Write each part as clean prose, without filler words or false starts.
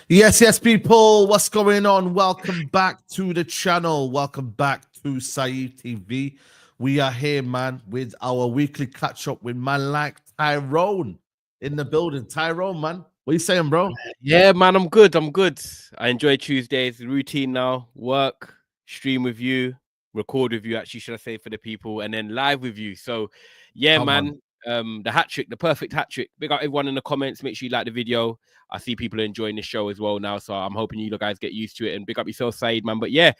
Yes, people. What's going on? Welcome back to the channel. Welcome back to Saeed TV. We are here, man, with our weekly catch up with man like Tyrone in the building. Tyrone, man, what you saying, bro? Yeah, man, I'm good. I'm good. I enjoy Tuesdays. Routine now. Work, stream with you, record with you, actually, should I say, for the people, and then live with you. So, yeah, Come on. man. The hat trick, the perfect hat trick. Big up everyone in the comments. Make sure you like the video. I see people are enjoying the show as well now. So I'm hoping you guys get used to it and big up yourself, Saeed, man. But yeah,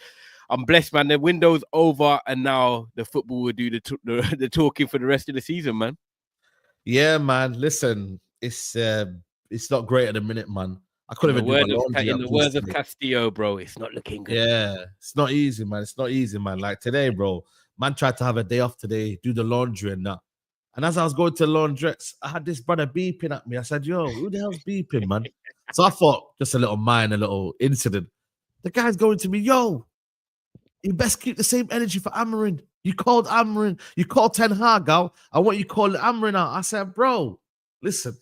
I'm blessed, man. The window's over, and now the football will do the talking for the rest of the season, man. Yeah, man. Listen, it's not great at the minute, man. I couldn't even do my laundry In at the peace words of today. Castillo, bro, it's not looking good. Yeah, it's not easy, man. It's not easy, man. Like today, bro, man tried to have a day off today, do the laundry and that. And as I was going to the laundrettes, I had this brother beeping at me. I said, yo, who the hell's beeping, man? So I thought just a little incident. The guy's going to me, yo, you best keep the same energy for Amarin. You called Amarin, you called Ten Hag out. I want you to call Amarin out. I said, bro, listen,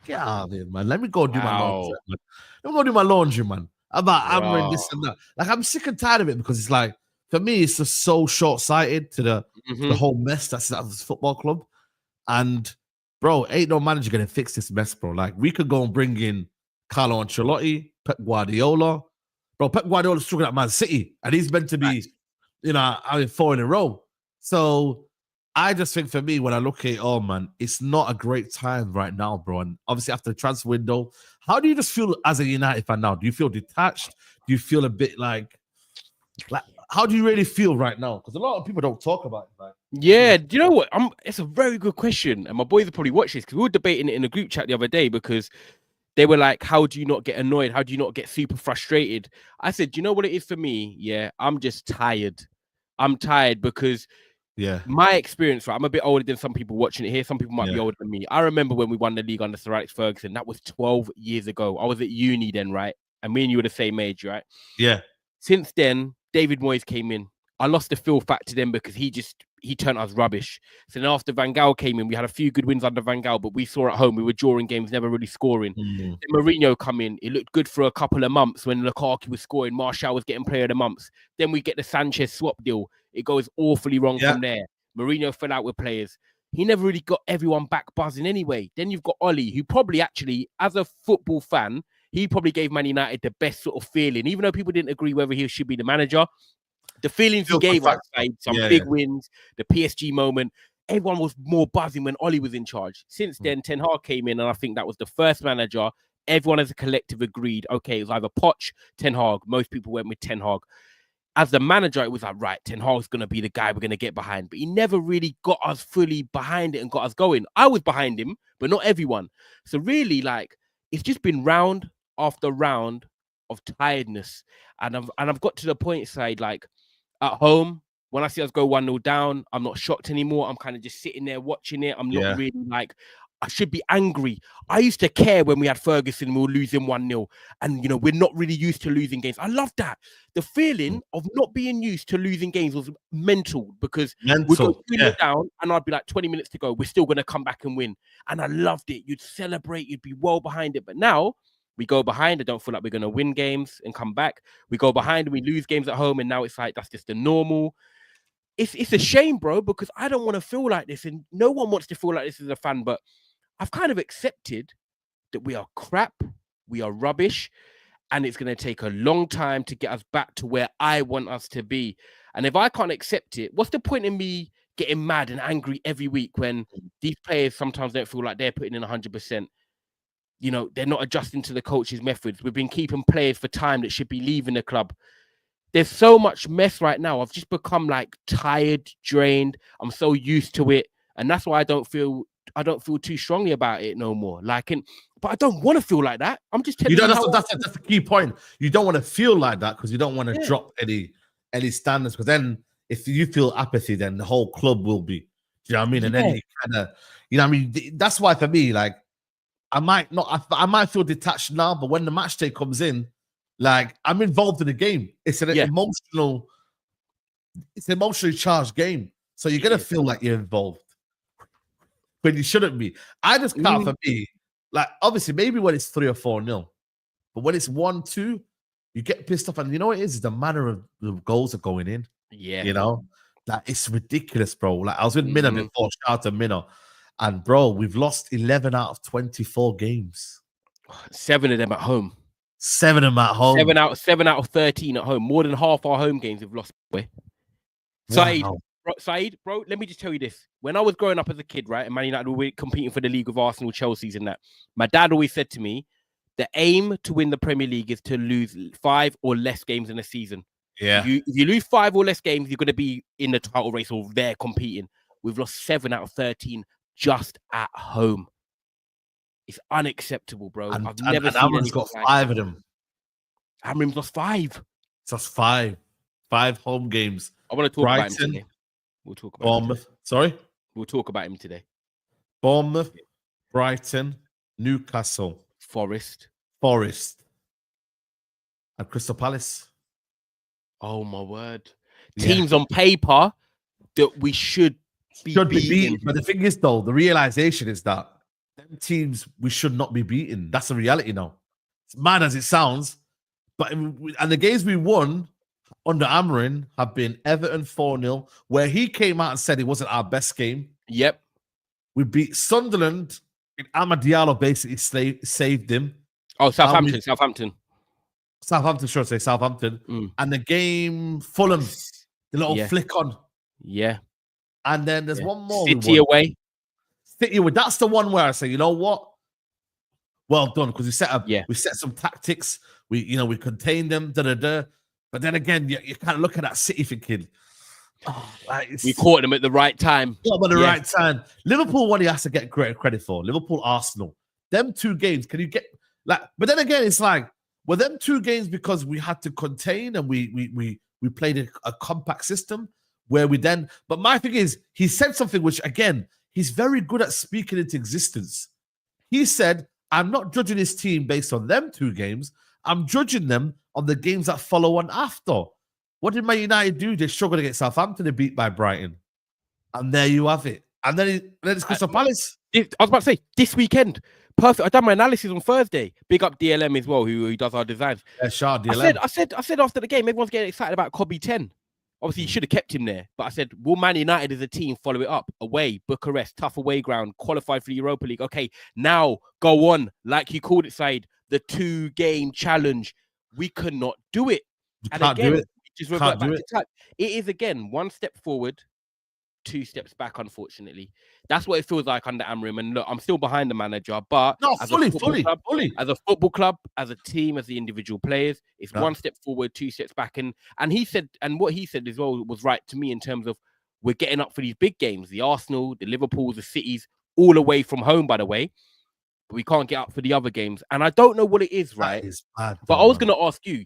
get out of here, man. Let me go do my laundry, Wow. man. Let me go do my laundry, man. About Amarin, Raw. this and that. Like, I'm sick and tired of it because it's like, for me, it's just so short-sighted to the whole mess that's at this football club. And bro, ain't no manager gonna fix this mess, bro. Like we could go and bring in Carlo Ancelotti, Pep Guardiola. Bro, Pep Guardiola's struggling at Man City, and he's meant to be, having 4 in a row. So I just think for me, when I look at it all, man, it's not a great time right now, bro. And obviously after the transfer window, how do you just feel as a United fan now? Do you feel detached? Do you feel a bit like how do you really feel right now? Because a lot of people don't talk about it. Like, Yeah, do you know what? It's a very good question, and my boys will probably watch this because we were debating it in a group chat the other day because they were like, "How do you not get annoyed? How do you not get super frustrated?" I said, "Do you know what it is for me? Yeah, I'm just tired. I'm tired because my experience, right? I'm a bit older than some people watching it here. Some people might be older than me. I remember when we won the league under Sir Alex Ferguson. That was 12 years ago. I was at uni then, right? And me and you were the same age, right? Yeah. Since then, David Moyes came in. I lost the feel factor then because he turned us rubbish. So then after Van Gaal came in, we had a few good wins under Van Gaal, but we saw at home, we were drawing games, never really scoring. Then Mourinho come in. It looked good for a couple of months when Lukaku was scoring. Martial was getting player of the month. Then we get the Sanchez swap deal. It goes awfully wrong from there. Mourinho fell out with players. He never really got everyone back buzzing anyway. Then you've got Oli, who probably actually, as a football fan, he probably gave Man United the best sort of feeling, even though people didn't agree whether he should be the manager. The feelings he gave us, like some big wins, the PSG moment, everyone was more buzzing when Oli was in charge. Since then, Ten Hag came in, and I think that was the first manager. Everyone as a collective agreed, okay, it was either Poch, Ten Hag. Most people went with Ten Hag. As the manager, it was like, right, Ten Hag's going to be the guy we're going to get behind. But he never really got us fully behind it and got us going. I was behind him, but not everyone. So really, like, it's just been round after round of tiredness. And I've got to the point, side, like, at home, when I see us go 1-0 down, I'm not shocked anymore. I'm kind of just sitting there watching it. I'm not really like, I should be angry. I used to care when we had Ferguson, we were losing 1-0. And, we're not really used to losing games. I love that. The feeling of not being used to losing games was mental because we'd go 2-0 down and I'd be like, 20 minutes to go. We're still going to come back and win. And I loved it. You'd celebrate. You'd be well behind it. But now we go behind. I don't feel like we're going to win games and come back. We go behind and we lose games at home. And now it's like, that's just the normal. It's a shame, bro, because I don't want to feel like this. And no one wants to feel like this as a fan. But I've kind of accepted that we are crap. We are rubbish. And it's going to take a long time to get us back to where I want us to be. And if I can't accept it, what's the point in me getting mad and angry every week when these players sometimes don't feel like they're putting in 100%? They're not adjusting to the coach's methods. We've been keeping players for time that should be leaving the club. There's so much mess right now. I've just become like tired, drained. I'm so used to it. And that's why I don't feel too strongly about it no more. But I don't want to feel like that. I'm just telling you. That's the key point. You don't want to feel like that because you don't want to drop any standards. Because then if you feel apathy, then the whole club will be. Do you know what I mean? And then you kind of, I mean? That's why for me, like, I might feel detached now, but when the match day comes in, like I'm involved in the game. It's an emotionally charged game. So you're gonna feel like you're involved when you shouldn't be. I just can't for me, like obviously maybe when it's 3 or 4-0, But when it's 1-2, you get pissed off. And you know what it is? It's the manner of the goals are going in. Yeah. You know? Like, it's ridiculous, bro. Like, I was with Minna before. Shout out to Minna. And, bro, we've lost 11 out of 24 games. 7 of them at home. 7 of them at home. 7 out of 13 at home. More than half our home games we've lost. Wow. Saeed, bro, let me just tell you this. When I was growing up as a kid, right, and Man United were competing for the league with Arsenal, Chelsea's and that, my dad always said to me, the aim to win the Premier League is to lose 5 or less games in a season. Yeah. If you lose 5 or less games, you're going to be in the title race or there competing. We've lost 7 out of 13 just at home. It's unacceptable, bro. I've never seen Amram's got 5 of them. Amram's lost 5. Just 5. 5 home games. I want to talk about him today. We'll talk about Bournemouth. Sorry? We'll talk about him today. Bournemouth, Brighton, Newcastle, Forest, and Crystal Palace. Oh, my word. Yeah. Teams on paper that we should be beaten. But the thing is, though, the realization is that them teams we should not be beaten. That's the reality now. It's mad as it sounds. And the games we won under Amarin have been Everton 4-0, where he came out and said it wasn't our best game. Yep. We beat Sunderland. Amad Diallo basically saved him. Oh, Southampton. Should I say Southampton. And the game, Fulham, the little flick on. Yeah. And then there's one more. City away. That's the one where I say, you know what? Well done, because we set some tactics. We contained them. But then again, you kind of look at that City thinking, we caught them at the right time. Right time. Liverpool, what he has to get great credit for. Liverpool, Arsenal. Them 2 games, can you get like? But then again, it's like, were them 2 games because we had to contain and we played a compact system where we then. But my thing is, he said something which, again, he's very good at speaking into existence. He said, I'm not judging his team based on them 2 games. I'm judging them on the games that follow on after. What did Man United do? They struggled against Southampton. They beat by Brighton. And there you have it. And then it's Crystal Palace. I was about to say, this weekend, perfect. I done my analysis on Thursday. Big up DLM as well, who does our designs. Yeah, sure, DLM. I said after the game, everyone's getting excited about Kobe 10. Obviously, you should have kept him there. But I said, will Man United as a team follow it up? Away, Bucharest, tough away ground, qualified for the Europa League. Okay, now go on, like you called it, Saeed, the 2-game challenge. We could not do it. You can't do it. Just revert back to type. It is, again, 1 step forward, 2 steps back, unfortunately. That's what it feels like under Amram. And look, I'm still behind the manager, but fully. As a football club, as a team, as the individual players, it's 1 step forward, 2 steps back. And he said, and what he said as well was right to me in terms of we're getting up for these big games, the Arsenal, the Liverpools, the Cities, all away from home, by the way. But we can't get up for the other games. And I don't know what it is, right? That is bad, but I was going to ask you,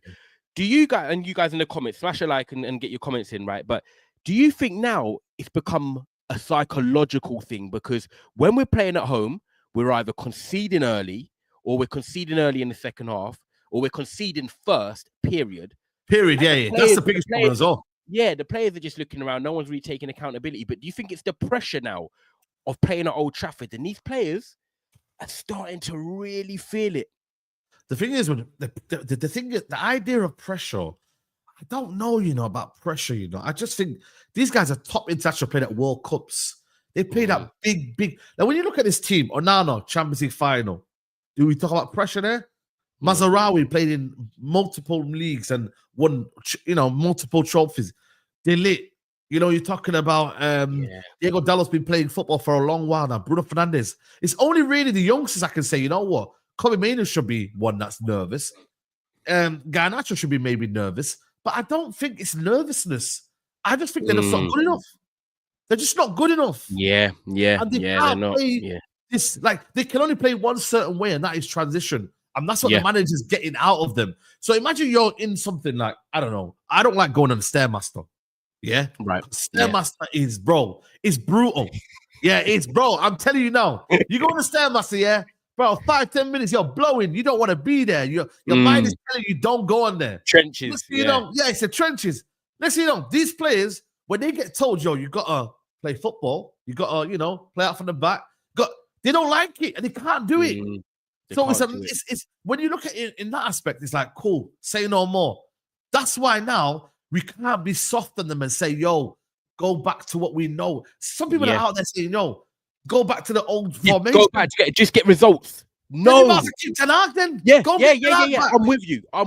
do you guys, and you guys in the comments, smash a like and get your comments in, right? But do you think now it's become a psychological thing? Because when we're playing at home, we're either conceding early or we're conceding early in the second half or we're conceding first, period. Yeah. That's the biggest problem as well. Yeah, the players are just looking around. No one's really taking accountability. But do you think it's the pressure now of playing at Old Trafford? And these players are starting to really feel it. The thing is, when the idea of pressure, I don't know, about pressure, I just think these guys are top international players at World Cups. They play that big. Now, when you look at this team, Onana, Champions League final, do we talk about pressure there? Mazraoui played in multiple leagues and won, multiple trophies. They lit. You're talking about Diego Dallo's been playing football for a long while now. Bruno Fernandes. It's only really the youngsters I can say, you know what? Kobe Mainoo should be one that's nervous. Garnacho should be maybe nervous. But I don't think it's nervousness. I just think they're just not good enough. They're just not good enough. Yeah. And they're not. This, like, they can only play one certain way, and that is transition. And that's what the manager's getting out of them. So imagine you're in something like, I don't know. I don't like going on the Stairmaster. Yeah? Right. Stairmaster is, bro, it's brutal. It's, bro, I'm telling you now. You go on the Stairmaster, yeah? Bro, 5-10 minutes, you're blowing. You don't want to be there. Your mind is telling you don't go on there. Trenches. It's the trenches. Next thing you know, these players, when they get told, you got to play football, you got to, play out from the back, they don't like it and they can't do it. So it's when you look at it in that aspect, it's like, cool, say no more. That's why now we can't be soft on them and say, yo, go back to what we know. Some people are out there saying, yo, go back to the old formation. Go back to just get results. No. Then. Yeah. I'm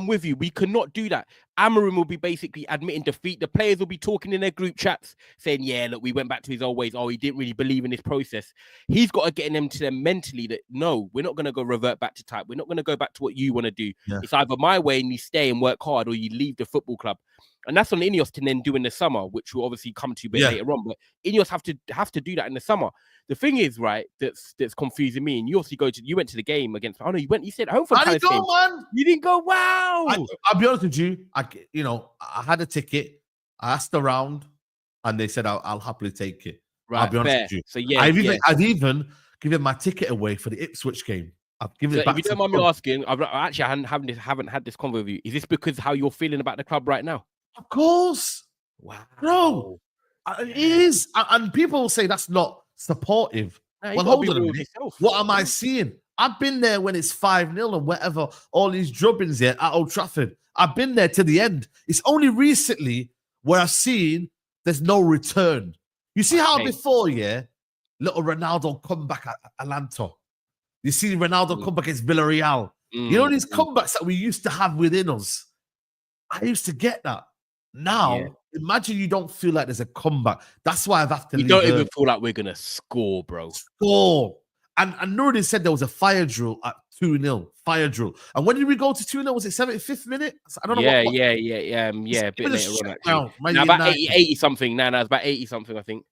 with you. We cannot do that. Amorim will be basically admitting defeat. The players will be talking in their group chats saying, yeah, look, we went back to his old ways. Oh, he didn't really believe in this process. He's got to get them to them mentally that, no, we're not going to go revert back to type. We're not going to go back to what you want to do. Yeah. It's either my way and you stay and work hard, or you leave the football club. And that's on INEOS to then do in the summer, which will obviously come to a bit later on. But INEOS have to do that in the summer. The thing is, right, that's confusing me. And you obviously you went to the game against. Oh no, you stayed at home for the game. Man. You didn't go. Wow. I'll be honest with you. I had a ticket. I asked around, and they said I'll happily take it. Right, I'll be honest with you. So yeah, I've even given my ticket away for the Ipswich game. I've given it back. If you don't mind me asking, I haven't had this convo with you. Is this because how you're feeling about the club right now? Of course. Wow. Bro, it is. And people say that's not supportive. Well, hold on a minute. What am I seeing? I've been there when it's 5-0 and whatever, all these drubbings here at Old Trafford. I've been there to the end. It's only recently where I've seen there's no return. You see how before, little Ronaldo come back at Atlanta. You see Ronaldo come back against Villarreal. You know these comebacks that we used to have within us? I used to get that. Now, imagine you don't feel like there's a comeback. That's why I've have to leave. You don't even feel like we're going to score, bro. Score. And Nuruddin said there was a fire drill at 2-0. Fire drill. And when did we go to 2-0? Was it 75th minute? I don't know. Yeah. A bit later on, actually. No, about 80 something. No, it's about 80 something, I think.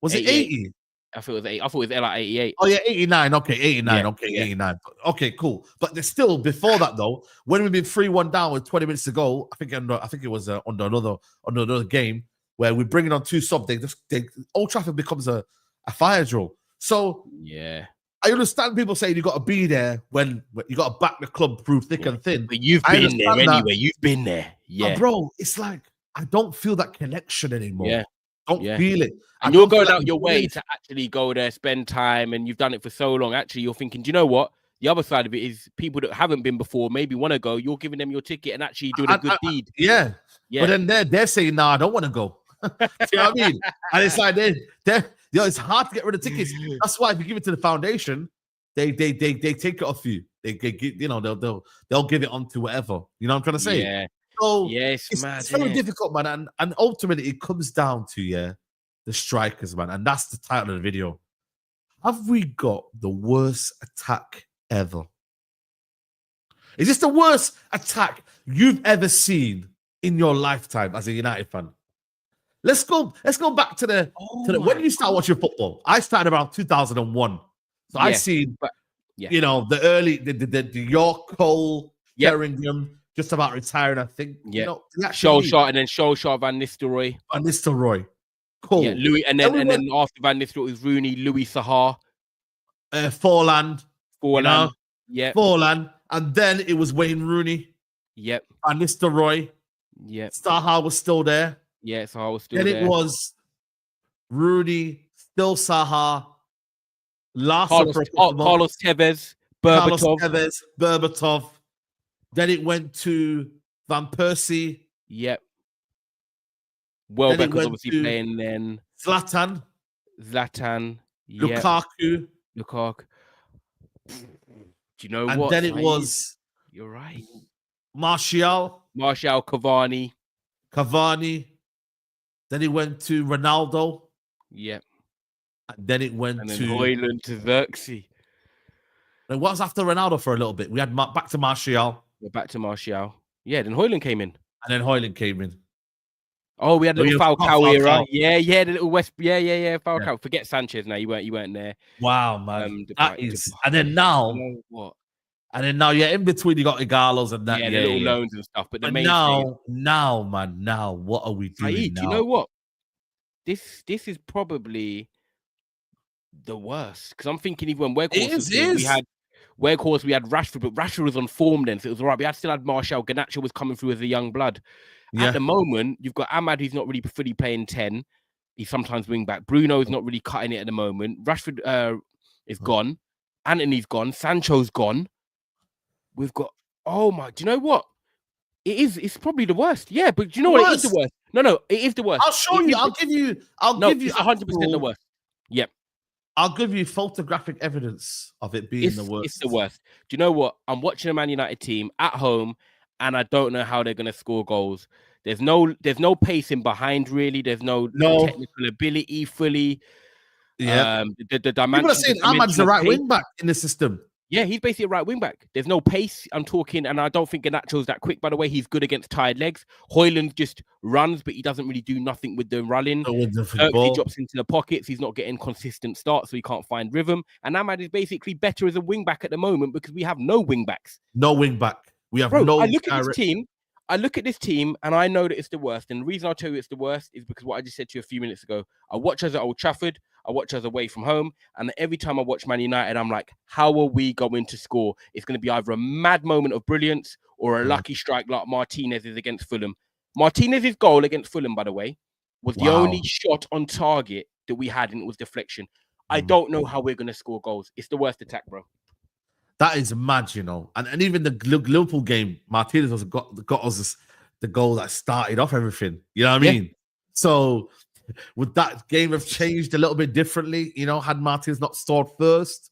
Was it 80? I thought it was like 88. Oh, yeah, 89. Okay, 89. Okay, 89. Okay, cool. But there's still, before that, though, when we've been 3-1 down with 20 minutes to go, I think it was under another game where we're bringing on two subs. Old Trafford becomes a fire drill. So, yeah, I understand people saying you got to be there when you got to back the club through thick and thin. But you've been there anyway. You've been there. Yeah. But bro, it's like, I don't feel that connection anymore. Yeah. Don't feel it. And you're going out your way to actually go there, spend time, and you've done it for so long. Actually, you're thinking, do you know what? The other side of it is people that haven't been before, maybe want to go. You're giving them your ticket and actually doing a good deed. Yeah. But then they're saying, "Nah, I don't want to go." Do you know what I mean? And it's like it's hard to get rid of tickets. That's why if you give it to the foundation, they take it off you. They'll give it on to whatever. You know what I'm trying to say? Yeah. So it's very difficult, man. And ultimately, it comes down to the strikers, man. And that's the title of the video. Have we got the worst attack ever? Is this the worst attack you've ever seen in your lifetime as a United fan? Let's go back to the when you start watching football. I started around 2001. So I've seen the early the York, Cole, Sheringham, just about retiring, I think. Yeah. Solskjaer and then Solskjaer, Van Nistelrooy. Cool. Yeah, Louis, and then after Van Nistelrooy was Rooney, Louis Saha. Forlan. Yeah. Forlan. And then it was Wayne Rooney. Yep. Van Nistelrooy. Yep. Saha was still there. Yeah, Saha was still there. Then it was Rooney, still Saha. Carlos Tevez, Berbatov. Then it went to Van Persie. Yep. Welbeck was obviously playing then. Zlatan. Yep. Lukaku. Do you know and what? And then it was... You're right. Martial, Cavani. Then it went to Ronaldo. Yep. And then it went to Hojlund to Zirkzee. And what was after Ronaldo for a little bit? We had back to Martial. Yeah, then Hojlund came in. Oh, we had a little Falcao era. Yeah, the little West. Yeah. Falcao. Yeah. Forget Sanchez now. You weren't there. Wow, man. And then now, what? And then now, in between, you got Igalos and that. Yeah, the little loans and stuff. But now, what are we doing Saeed, now? You know what? This is probably the worst. Because I'm thinking even when Weghorst, we had Rashford, but Rashford was on form then, so it was all right. We still had Martial. Garnacho was coming through as a young blood. At the moment, you've got Amad, who's not really fully playing 10. He's sometimes wing back. Bruno's not really cutting it at the moment. Rashford is gone. Anthony's gone. Sancho's gone. we've got. Oh my! Do you know what? It is. It's probably the worst. Yeah, but do you know what? It is the worst. No, it is the worst. I'll show you. I'll give you. It's 100% the worst. Yep. I'll give you photographic evidence of it being the worst. It's the worst. Do you know what? I'm watching a Man United team at home, and I don't know how they're going to score goals. There's no pacing behind really. There's no technical ability fully. Yeah. The People are saying Ahmad's the right wing back in the system. Yeah, he's basically a right wing back. There's no pace. I'm talking, and I don't think Garnacho's that quick. By the way, he's good against tired legs. Hojlund just runs, but he doesn't really do nothing with the running. He drops into the pockets. He's not getting consistent starts, so he can't find rhythm. And Amad is basically better as a wing back at the moment because we have no wing backs. No wing back. We have no. I look at this team, and I know that it's the worst. And the reason I'll tell you it's the worst is because what I just said to you a few minutes ago. I watch us at Old Trafford. I watch us away from home, and every time I watch Man United, I'm like, how are we going to score? It's going to be either a mad moment of brilliance or a lucky strike like Martinez's against Fulham. Martinez's goal against Fulham, by the way, was the only shot on target that we had, and it was deflection. I don't know how we're going to score goals. It's the worst attack, bro. That is mad, you know. And even the Liverpool game, Martinez has got us the goal that started off everything. You know what I mean? So would that game have changed a little bit differently? You know, had Martinez not scored first?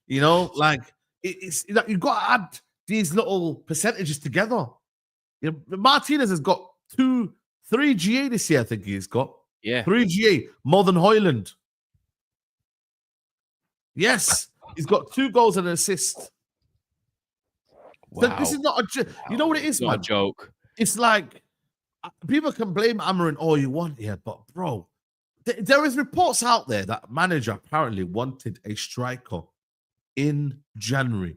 You know, like it's you've got to add these little percentages together. You know, Martinez has got 3 GA this year. I think he's got 3 GA more than Hojlund. Yes, he's got 2 goals and an assist. Wow. So this is not a you know what it is, man? Not a joke. It's like people can blame Amarin all you want here, but bro, there is reports out there that manager apparently wanted a striker in January,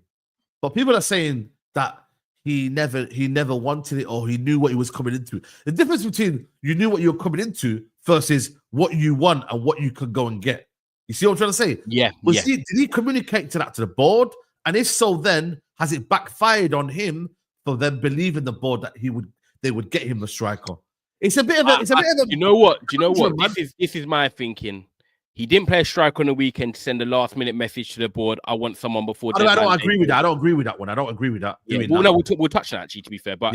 but people are saying that he never wanted it or he knew what he was coming into. The difference between you knew what you were coming into versus what you want and what you could go and get. You see what I'm trying to say? Yeah. Did he communicate to the board? And if so, then has it backfired on him for them believing the board that they would get him the striker? It's a bit of a. You know what? This is my thinking. He didn't play a striker on the weekend to send a last minute message to the board. I want someone before. I don't agree with that. I don't agree with that one. I don't agree with that. Yeah, we'll touch on that actually. To be fair, but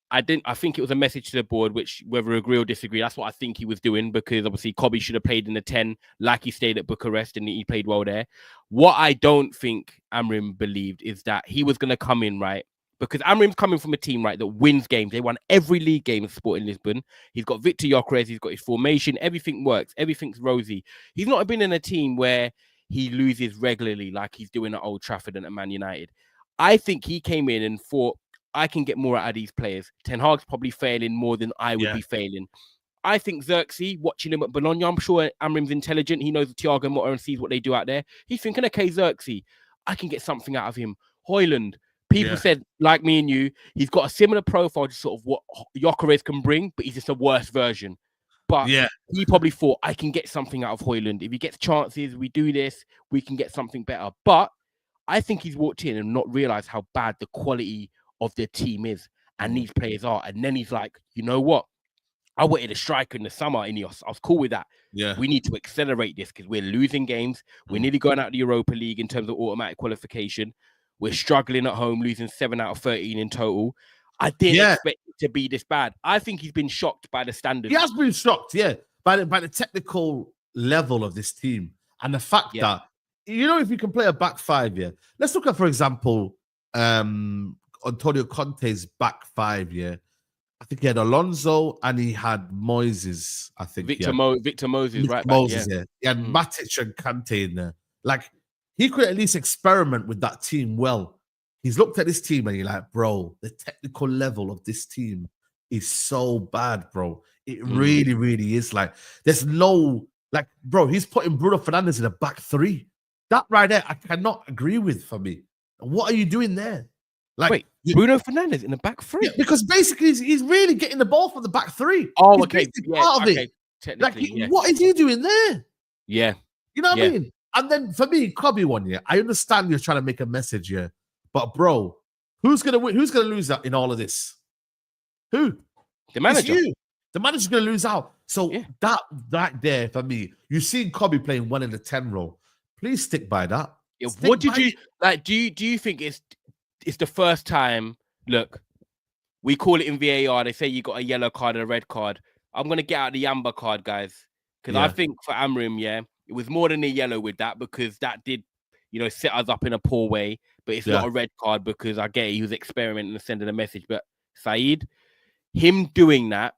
I think it was a message to the board, which whether agree or disagree, that's what I think he was doing because obviously Kobe should have played in the 10, like he stayed at Bucharest and he played well there. What I don't think Amrim believed is that he was going to come in, right? Because Amrim's coming from a team, right, that wins games. They won every league game in Sporting Lisbon. He's got Victor Gyökeres. He's got his formation. Everything works. Everything's rosy. He's not been in a team where he loses regularly like he's doing at Old Trafford and at Man United. I think he came in and thought, I can get more out of these players. Ten Hag's probably failing more than I would be failing. I think Zirkzee, watching him at Bologna, I'm sure Amrim's intelligent. He knows Thiago Motta and sees what they do out there. He's thinking, okay, Zirkzee, I can get something out of him. Hojlund, people said, like me and you, he's got a similar profile to sort of what Gyökeres can bring, but he's just a worse version. But he probably thought, I can get something out of Hojlund. If he gets chances, we do this, we can get something better. But I think he's walked in and not realized how bad the quality of the team is and these players are. And then he's like, you know what? I wanted a striker in the summer, INEOS. I was cool with that. Yeah. We need to accelerate this because we're losing games. We're nearly going out of the Europa League in terms of automatic qualification. We're struggling at home, losing 7 out of 13 in total. I didn't expect it to be this bad. I think he's been shocked by the standards. He has been shocked, by the technical level of this team. And the fact that, you know, if you can play a back 5, let's look at, for example, Antonio Conte's back 5, I think he had Alonso and he had Moises, I think. Victor Moses, right back, He had Matic and Kante in there. Like, he could at least experiment with that team well. He's looked at this team and you're like, bro, the technical level of this team is so bad, bro. It really, really is. Like, there's no, like, bro, he's putting Bruno Fernandes in a back 3. That right there, I cannot agree with for me. What are you doing there? Like, wait, Bruno Fernandes in the back 3? Yeah, because basically he's really getting the ball from the back 3. Oh, okay. Part of it. Technically, like, what is he doing there? Yeah. You know what I mean? And then for me, Kobe one, I understand you're trying to make a message here. But bro, who's gonna win? Who's gonna lose out in all of this? Who? The manager. It's you. The manager's gonna lose out. So that there for me, you see Kobe playing 1 in the 10 role. Please stick by that. What did you like? Do you think it's it's the first time. Look, we call it in VAR. They say you got a yellow card and a red card. I'm gonna get out the amber card, guys, because I think for Amrim, it was more than a yellow with that, because that did, set us up in a poor way. But it's not a red card, because I get it, he was experimenting and sending a message. But Saeed, him doing that,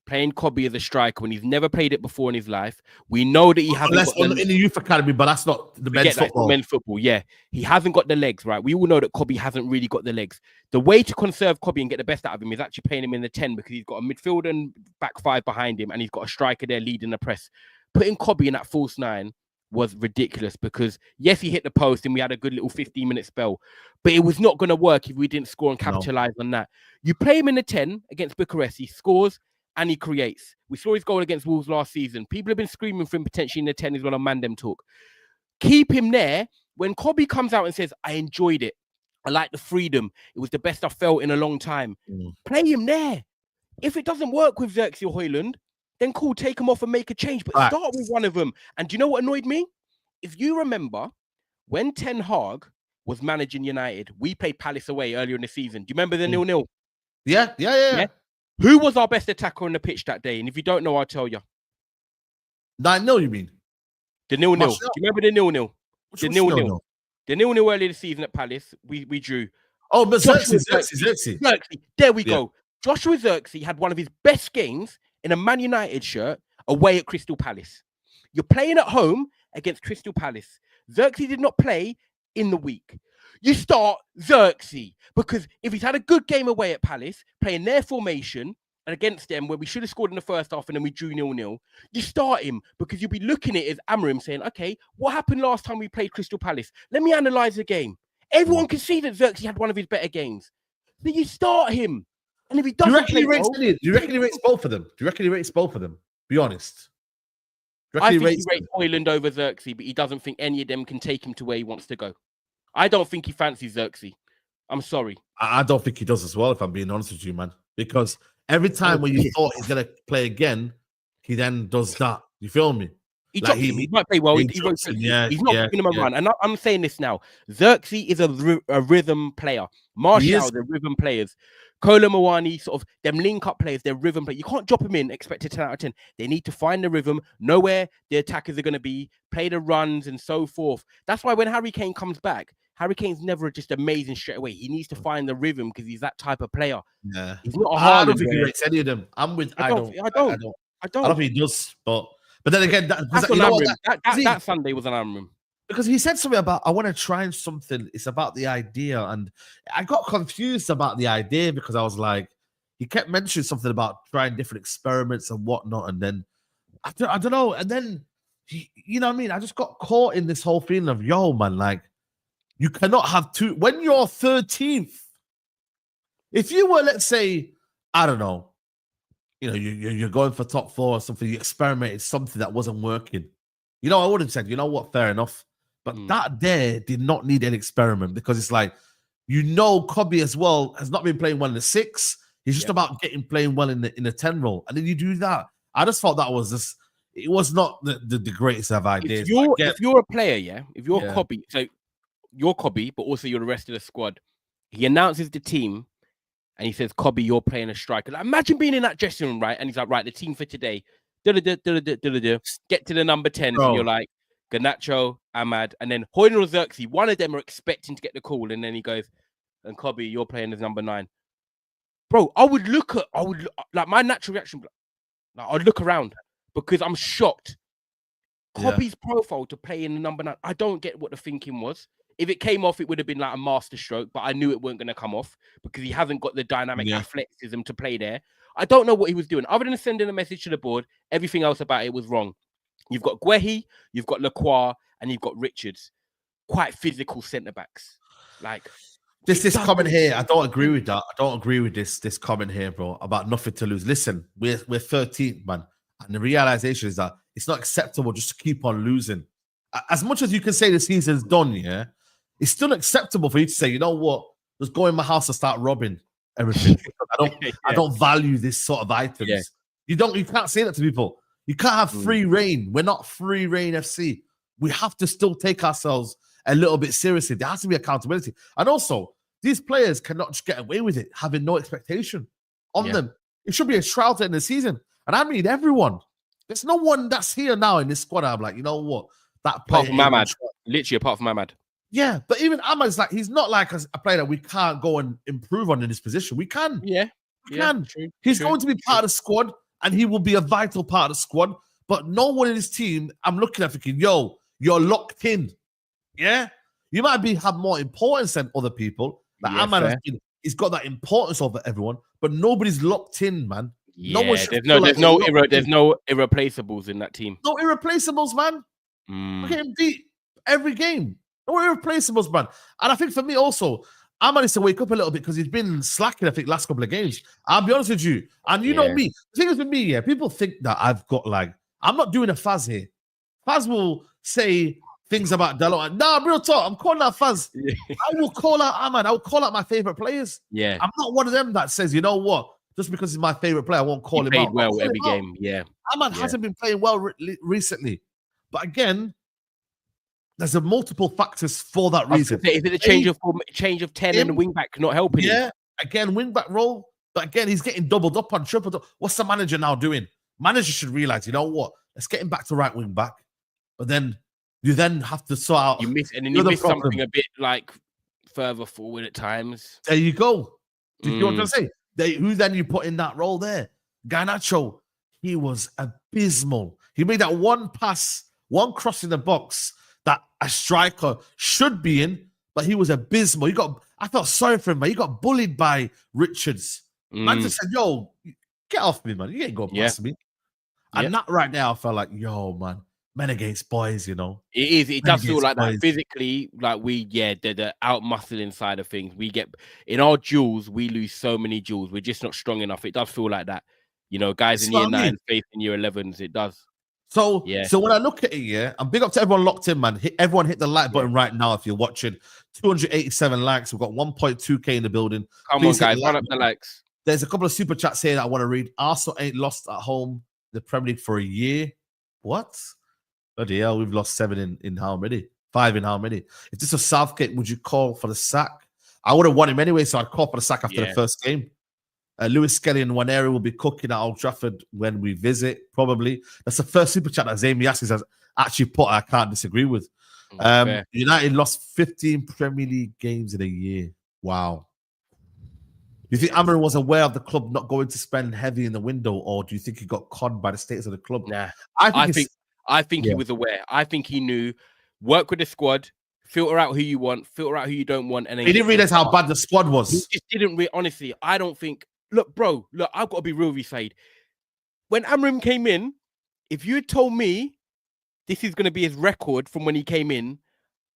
playing Kobe as a striker when he's never played it before in his life. We know that he hasn't got in the youth academy, but that's not the men's football. Men's football, yeah. He hasn't got the legs, right? We all know that Kobe hasn't really got the legs. The way to conserve Kobe and get the best out of him is actually playing him in the 10, because he's got a midfield and back 5 behind him, and he's got a striker there leading the press. Putting Kobe in that false 9 was ridiculous, because yes, he hit the post and we had a good little 15-minute spell, but it was not going to work if we didn't score and capitalize on that. You play him in the 10 against Bucharest, he scores and he creates. We saw his goal against Wolves last season. People have been screaming for him potentially in the 10 as well on Mandem Talk. Keep him there. When Kobe comes out and says, I enjoyed it, I like the freedom, it was the best I felt in a long time, play him there. If it doesn't work with Zirkzee or Hojlund, then cool, take him off and make a change, but start with one of them. And do you know what annoyed me? If you remember, when Ten Hag was managing United, we played Palace away earlier in the season. Do you remember the 0-0? Yeah. Who was our best attacker on the pitch that day? And if you don't know, I'll tell you. 9-0, you mean? The 0-0. Do you remember the 0-0? The 0-0. The 0-0 earlier this season at Palace, we drew. Oh, but Zirkzee. There we go. Joshua Zirkzee had one of his best games in a Man United shirt away at Crystal Palace. You're playing at home against Crystal Palace. Zirkzee did not play in the week. You start Zirkzee, because if he's had a good game away at Palace, playing their formation and against them, where we should have scored in the first half and then we drew 0-0, you start him, because you'll be looking at it as Amrim saying, okay, what happened last time we played Crystal Palace? Let me analyze the game. Everyone can see that Zirkzee had one of his better games. Then you start him. And if he doesn't, do you reckon he rates both of them? Be honest. I think he rates Hojlund over Zirkzee, but he doesn't think any of them can take him to where he wants to go. I don't think he fancies Zirkzee. I'm sorry. I don't think he does as well, if I'm being honest with you, man. Because every time when you thought he's going to play again, he then does that. You feel me? He might play well. He's not giving him a run. And I'm saying this now. Zirkzee is a rhythm player. Martial, they're rhythm players. Kolo Muani, sort of them link-up players, they're rhythm players. You can't drop them in, expect a 10 out of 10. They need to find the rhythm, know where the attackers are going to be, play the runs and so forth. That's why when Harry Kane comes back, Harry Kane's never just amazing straight away. He needs to find the rhythm, because he's that type of player. Yeah, he's not a I don't think he rates any of them. I don't think he does. But then again, that Sunday was an Amrim. Because he said something about, I want to try something. It's about the idea. And I got confused about the idea, because I was like, he kept mentioning something about trying different experiments and whatnot. And then, I don't know. And then, you know what I mean? I just got caught in this whole feeling of, yo, man, like, you cannot have two. When you're 13th, if you were, let's say, I don't know, you're going for top 4 or something, you experimented something that wasn't working. I would have said, you know what, fair enough. But that there did not need an experiment, because it's like, Kobe as well has not been playing well in the 6. He's just about playing well in the 10 role. And then you do that. I just thought that was just, it was not the greatest of ideas. If you're a player, if you're Kobe, so you're Kobe, but also you're the rest of the squad. He announces the team and he says, Kobe, you're playing a striker. Like, imagine being in that dressing room, right? And he's like, right, the team for today, get to the number 10, and you're like, Garnacho, Amad, and then Hojlund or Zirkzee, one of them are expecting to get the call, and then he goes, and Kobe, you're playing as number 9. Bro, like, my natural reaction, like, I'd look around, because I'm shocked. Kobe's profile to play in the number 9, I don't get what the thinking was. If it came off, it would have been like a master stroke, but I knew it weren't going to come off, because he hasn't got the dynamic athleticism to play there. I don't know what he was doing. Other than sending a message to the board, everything else about it was wrong. You've got Guehi, you've got Lacroix, and you've got Richards. Quite physical centre-backs. Like, this comment here, I don't agree with that. I don't agree with this comment here, bro, about nothing to lose. Listen, we're 13th, man. And the realization is that it's not acceptable just to keep on losing. As much as you can say the season's done, it's still acceptable for you to say, you know what, just go in my house and start robbing everything. I don't value this sort of items. You can't say that to people. You can't have free reign. We're not free reign FC. We have to still take ourselves a little bit seriously. There has to be accountability. And also, these players cannot just get away with it, having no expectation on them. It should be a trial to end the season. And I mean everyone. There's no one that's here now in this squad. I'm like, you know what? That player. Apart from Amad. Literally apart from Amad. Yeah, but even Amad's like, he's not like a player that we can't go and improve on in this position. We can. Yeah. We can. He's going to be part of the squad and he will be a vital part of the squad. But no one in his team, I'm looking at thinking, yo, you're locked in. Yeah? You might have more importance than other people. Like Amad he's got that importance over everyone, but nobody's locked in, man. Yeah, there's no irreplaceables in that team. No irreplaceables, man. We're getting beat every game. No irreplaceables, man. And I think for me also, Amad needs to wake up a little bit because he's been slacking, I think, last couple of games. I'll be honest with you. And you know me. The thing is with me, people think that I've got I'm not doing a Faz here. Faz will say things about Diallo. And nah, real talk, I'm calling out Faz. I will call out Amad. I will call out my favorite players. Yeah. I'm not one of them that says, you know what? Just because he's my favorite player, I won't call him out. Well every game. Yeah. Amad hasn't been playing well recently. But again, there's multiple factors for that reason. Is it a change of 10 and the wing back not helping him? Yeah, again, wing back role. But again, he's getting doubled up on tripled up. What's the manager now doing? Manager should realize, you know what? Let's get him back to right wing back. But then you then have to sort out. You miss something a bit further forward at times. There you go. Do you know what I'm saying? Who then you put in that role there? Garnacho, he was abysmal. He made that one pass, one cross in the box that a striker should be in, but he was abysmal. I felt sorry for him, man. He got bullied by Richards. Man just said, yo, get off me, man. You ain't going past me. And that right now, I felt like, yo, man, men against boys, you know. It does feel like that physically, like the out muscling side of things. We get in our duels, we lose so many duels. We're just not strong enough. It does feel like that. You know, guys in year 9, facing year 11s, it does. So when I look at it, I'm big up to everyone locked in, man. Everyone hit the like button right now if you're watching. 287 likes. We've got 1.2k in the building. Come on, guys, run up the likes. There's a couple of super chats here that I want to read. Arsenal ain't lost at home the Premier League for a year. What? Bloody hell, we've lost 7 in how many? 5 in how many? If this was Southgate, would you call for the sack? I would have won him anyway, so I'd call for the sack after the first game. Lewis Skelly and Waneri will be cooking at Old Trafford when we visit, probably. That's the first super chat that Zami Yaskis has actually put. I can't disagree with. United lost 15 Premier League games in a year. Wow. Do you think Amrin was aware of the club not going to spend heavy in the window, or do you think he got conned by the status of the club? Nah, I think he was aware. I think he knew. Work with the squad, filter out who you want, filter out who you don't want, and then he didn't realize how bad the squad was. He just didn't. Honestly, I don't think. Look, bro. Look, I've got to be real with you, Saeed. When Amrin came in, if you had told me this is going to be his record from when he came in,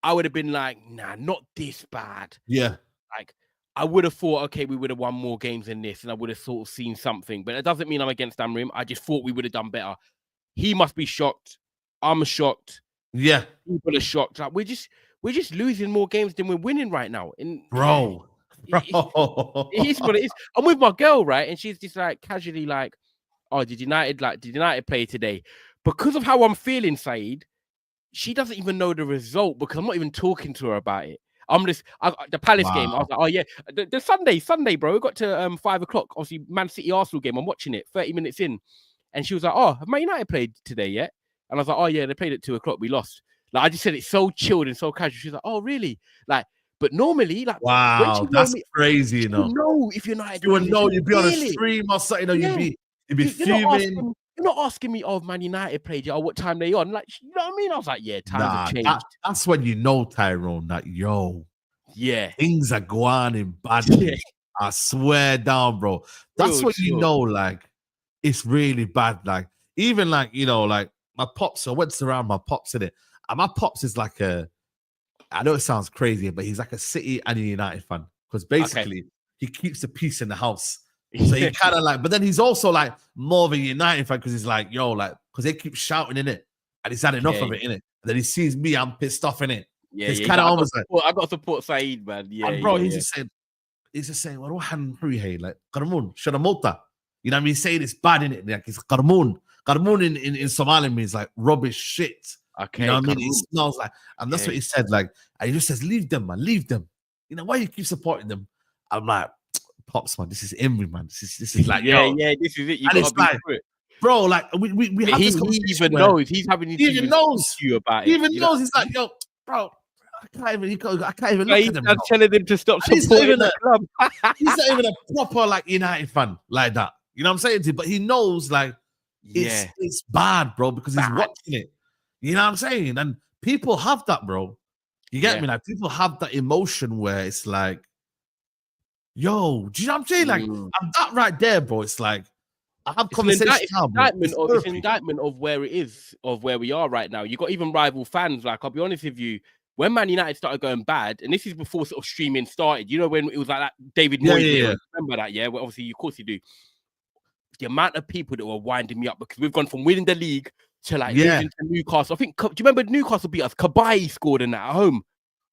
I would have been like, nah, not this bad. Yeah. Like, I would have thought, okay, we would have won more games than this, and I would have sort of seen something. But it doesn't mean I'm against Amrin. I just thought we would have done better. He must be shocked. I'm shocked. Yeah. People are shocked. Like, we're just losing more games than we're winning right now. And bro. It is what it is. I'm with my girl, right? And she's just like casually like, oh, did United play today? Because of how I'm feeling, Saeed, she doesn't even know the result because I'm not even talking to her about it. The Palace game. I was like, oh yeah, the Sunday, bro. We got to 5 o'clock. Obviously, Man City Arsenal game. I'm watching it. 30 minutes in, and she was like, oh, have Man United played today yet? And I was like, oh yeah, they played at 2 o'clock. We lost. Like I just said, it's so chilled and so casual. She's like, oh really? Like. But normally, like, wow, that's crazy, you know. If you're not, you would know, you'd be on a stream or something, you'd be fuming. You're not asking me, oh, Man United played, or what time they on? Like, you know what I mean? I was like, yeah, times have changed. That's when you know, Tyrone, that things are going in badly. I swear down, bro. That's when you know, like, it's really bad. Like, even like, you know, like my pops. I went around my pops in it, and my pops is like I know it sounds crazy, but he's like a City and a United fan because basically he keeps the peace in the house. So he kind of like, but then he's also like more of a United fan because he's like, yo, like, because they keep shouting in it and he's had enough of it in it. And then he sees me, I'm pissed off in it. Yeah, it's kind of almost like, I got to support Saeed, man. Yeah, and bro, he's just saying, well, like, Karmun, Sharamota. You know what I mean? He's saying it's bad in it. Like, it's Karmun. Karmun in Somali means like rubbish shit. Okay, you know what I mean? It smells like, and that's what he said. Like, and he just says, "Leave them, man, leave them." you know, why you keep supporting them? I'm like, Pops, man, this is Emery, man. This is like, yo. This is it. You And gotta it's be like, through it. bro, like we have this He conversation even where knows. He's having he even knows you about he it. even you knows. know? He's like, yo, bro, I can't even look He's at them. Bro. telling them to stop And supporting the club. He's not even a proper like United fan like that. You know what I'm saying to you? But he knows like it's bad, bro, because he's watching it. You know what I'm saying? And people have that, bro. You get me? Like people have that emotion where it's like, yo, do you know what I'm saying? Like I'm that right there, bro. It's like I have conversations now, bro. It's an indictment of where it is, of where we are right now. You got even rival fans. Like, I'll be honest with you, when Man United started going bad, and this is before sort of streaming started, you know, when it was like that David Moyes era. Remember that, yeah? Well, obviously, of course you do. The amount of people that were winding me up because we've gone from winning the league to like losing to Newcastle. I think, do you remember Newcastle beat us? Kabay scored in that at home.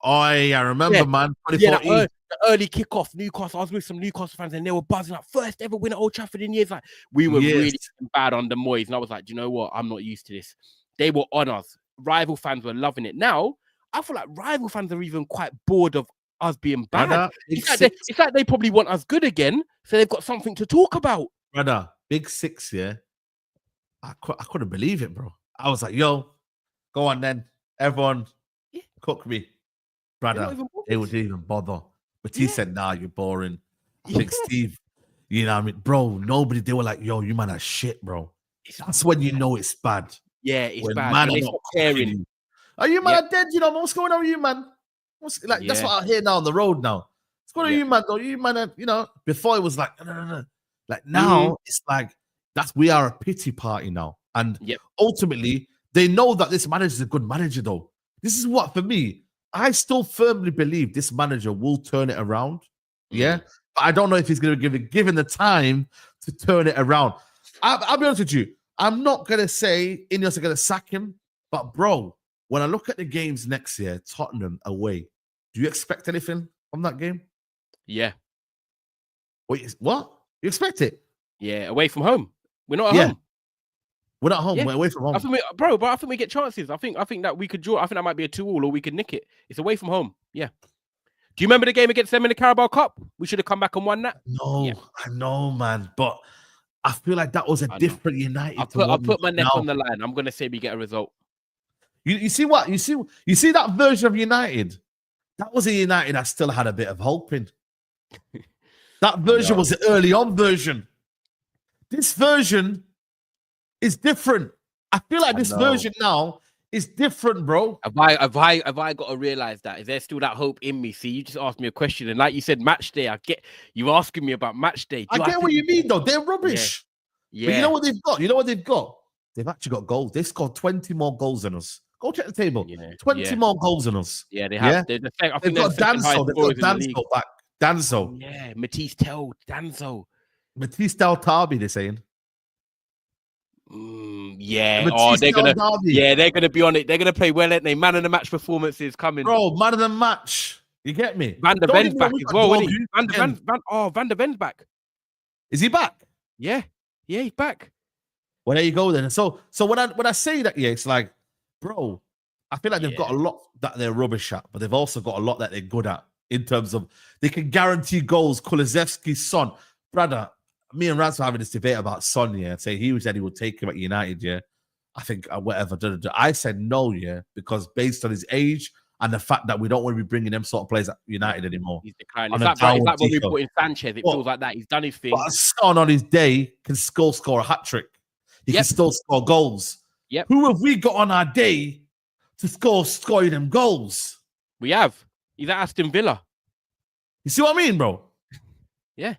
Oh, yeah, I remember, man. Yeah, the early kickoff, Newcastle. I was with some Newcastle fans and they were buzzing like first ever win at Old Trafford in years. Like we were really bad under Moyes, and I was like, do you know what? I'm not used to this. They were on us. Rival fans were loving it. Now I feel like rival fans are even quite bored of us being bad. Brother, it's like they probably want us good again, so they've got something to talk about. Brother, Big Six, yeah. I couldn't believe it, bro. I was like, yo, go on then. Everyone, cook me. Brother, they wouldn't even bother. But he said, nah, you're boring. I think Steve, you know what I mean? Bro, nobody, they were like, yo, you man are shit, bro. That's when you know it's bad. Yeah, it's when bad. Man when are not caring. Are you man are dead? You know, what's going on with you, man? That's what I hear now on the road now. What's going on with you, man? Though you man are, you know, before it was like, no. Like now, it's like, we are a pity party now. And ultimately, they know that this manager is a good manager, though. This is what, for me, I still firmly believe this manager will turn it around. Yeah. But I don't know if he's going to given the time to turn it around. I'll be honest with you. I'm not going to say INEOS are going to sack him. But, bro, when I look at the games next year, Tottenham away, do you expect anything from that game? Yeah. Wait, what? You expect it? Yeah, away from home. We're not at home. We're not home. We're away from home. I think we get chances. I think that we could draw. I think that might be a 2-2 or we could nick it. It's away from home. Yeah. Do you remember the game against them in the Carabao Cup? We should have come back and won that. No, I know, man. But I feel like that was a different United. I put my neck on the line. I'm gonna say we get a result. You see what? You see that version of United? That was a United I still had a bit of hope in. That version was the early on version. This version is different. I feel like this version now is different, bro. Have I got to realize that? Is there still that hope in me? See, you just asked me a question, and like you said, match day. I get you asking me about match day. I get what you mean, though. They're rubbish. Yeah. But you know what they've got? You know what they've got? They've actually got goals. They scored 20 more goals than us. Go check the table. 20 more goals than us. Yeah, they have. Yeah? I think they've got Danso. They've got Danso back. Danso. Yeah, Matisse Tel, Danso. Matisse Del Tarbi, they're saying. Yeah. They're gonna be on it. They're gonna play well, aren't they? Man of the match performances coming. Bro, man of the match. You get me? Van der Ven's back as well, isn't he? Van der Ven's back. Is he back? Yeah, he's back. Well, there you go then. So when I say that, it's like, bro, I feel like they've got a lot that they're rubbish at, but they've also got a lot that they're good at in terms of they can guarantee goals. Kulusevski, Son, brother. Me and Rance were having this debate about Son, say he said he would take him at United, I think whatever. I said no, because based on his age and the fact that we don't want to be bringing them sort of players at United anymore. He's declining. It's like when we put in Sanchez. It feels like that. He's done his thing. But Son on his day can still score a hat-trick. He can still score goals. Yep. Who have we got on our day to score them goals? We have. He's at Aston Villa. You see what I mean, bro? Yeah.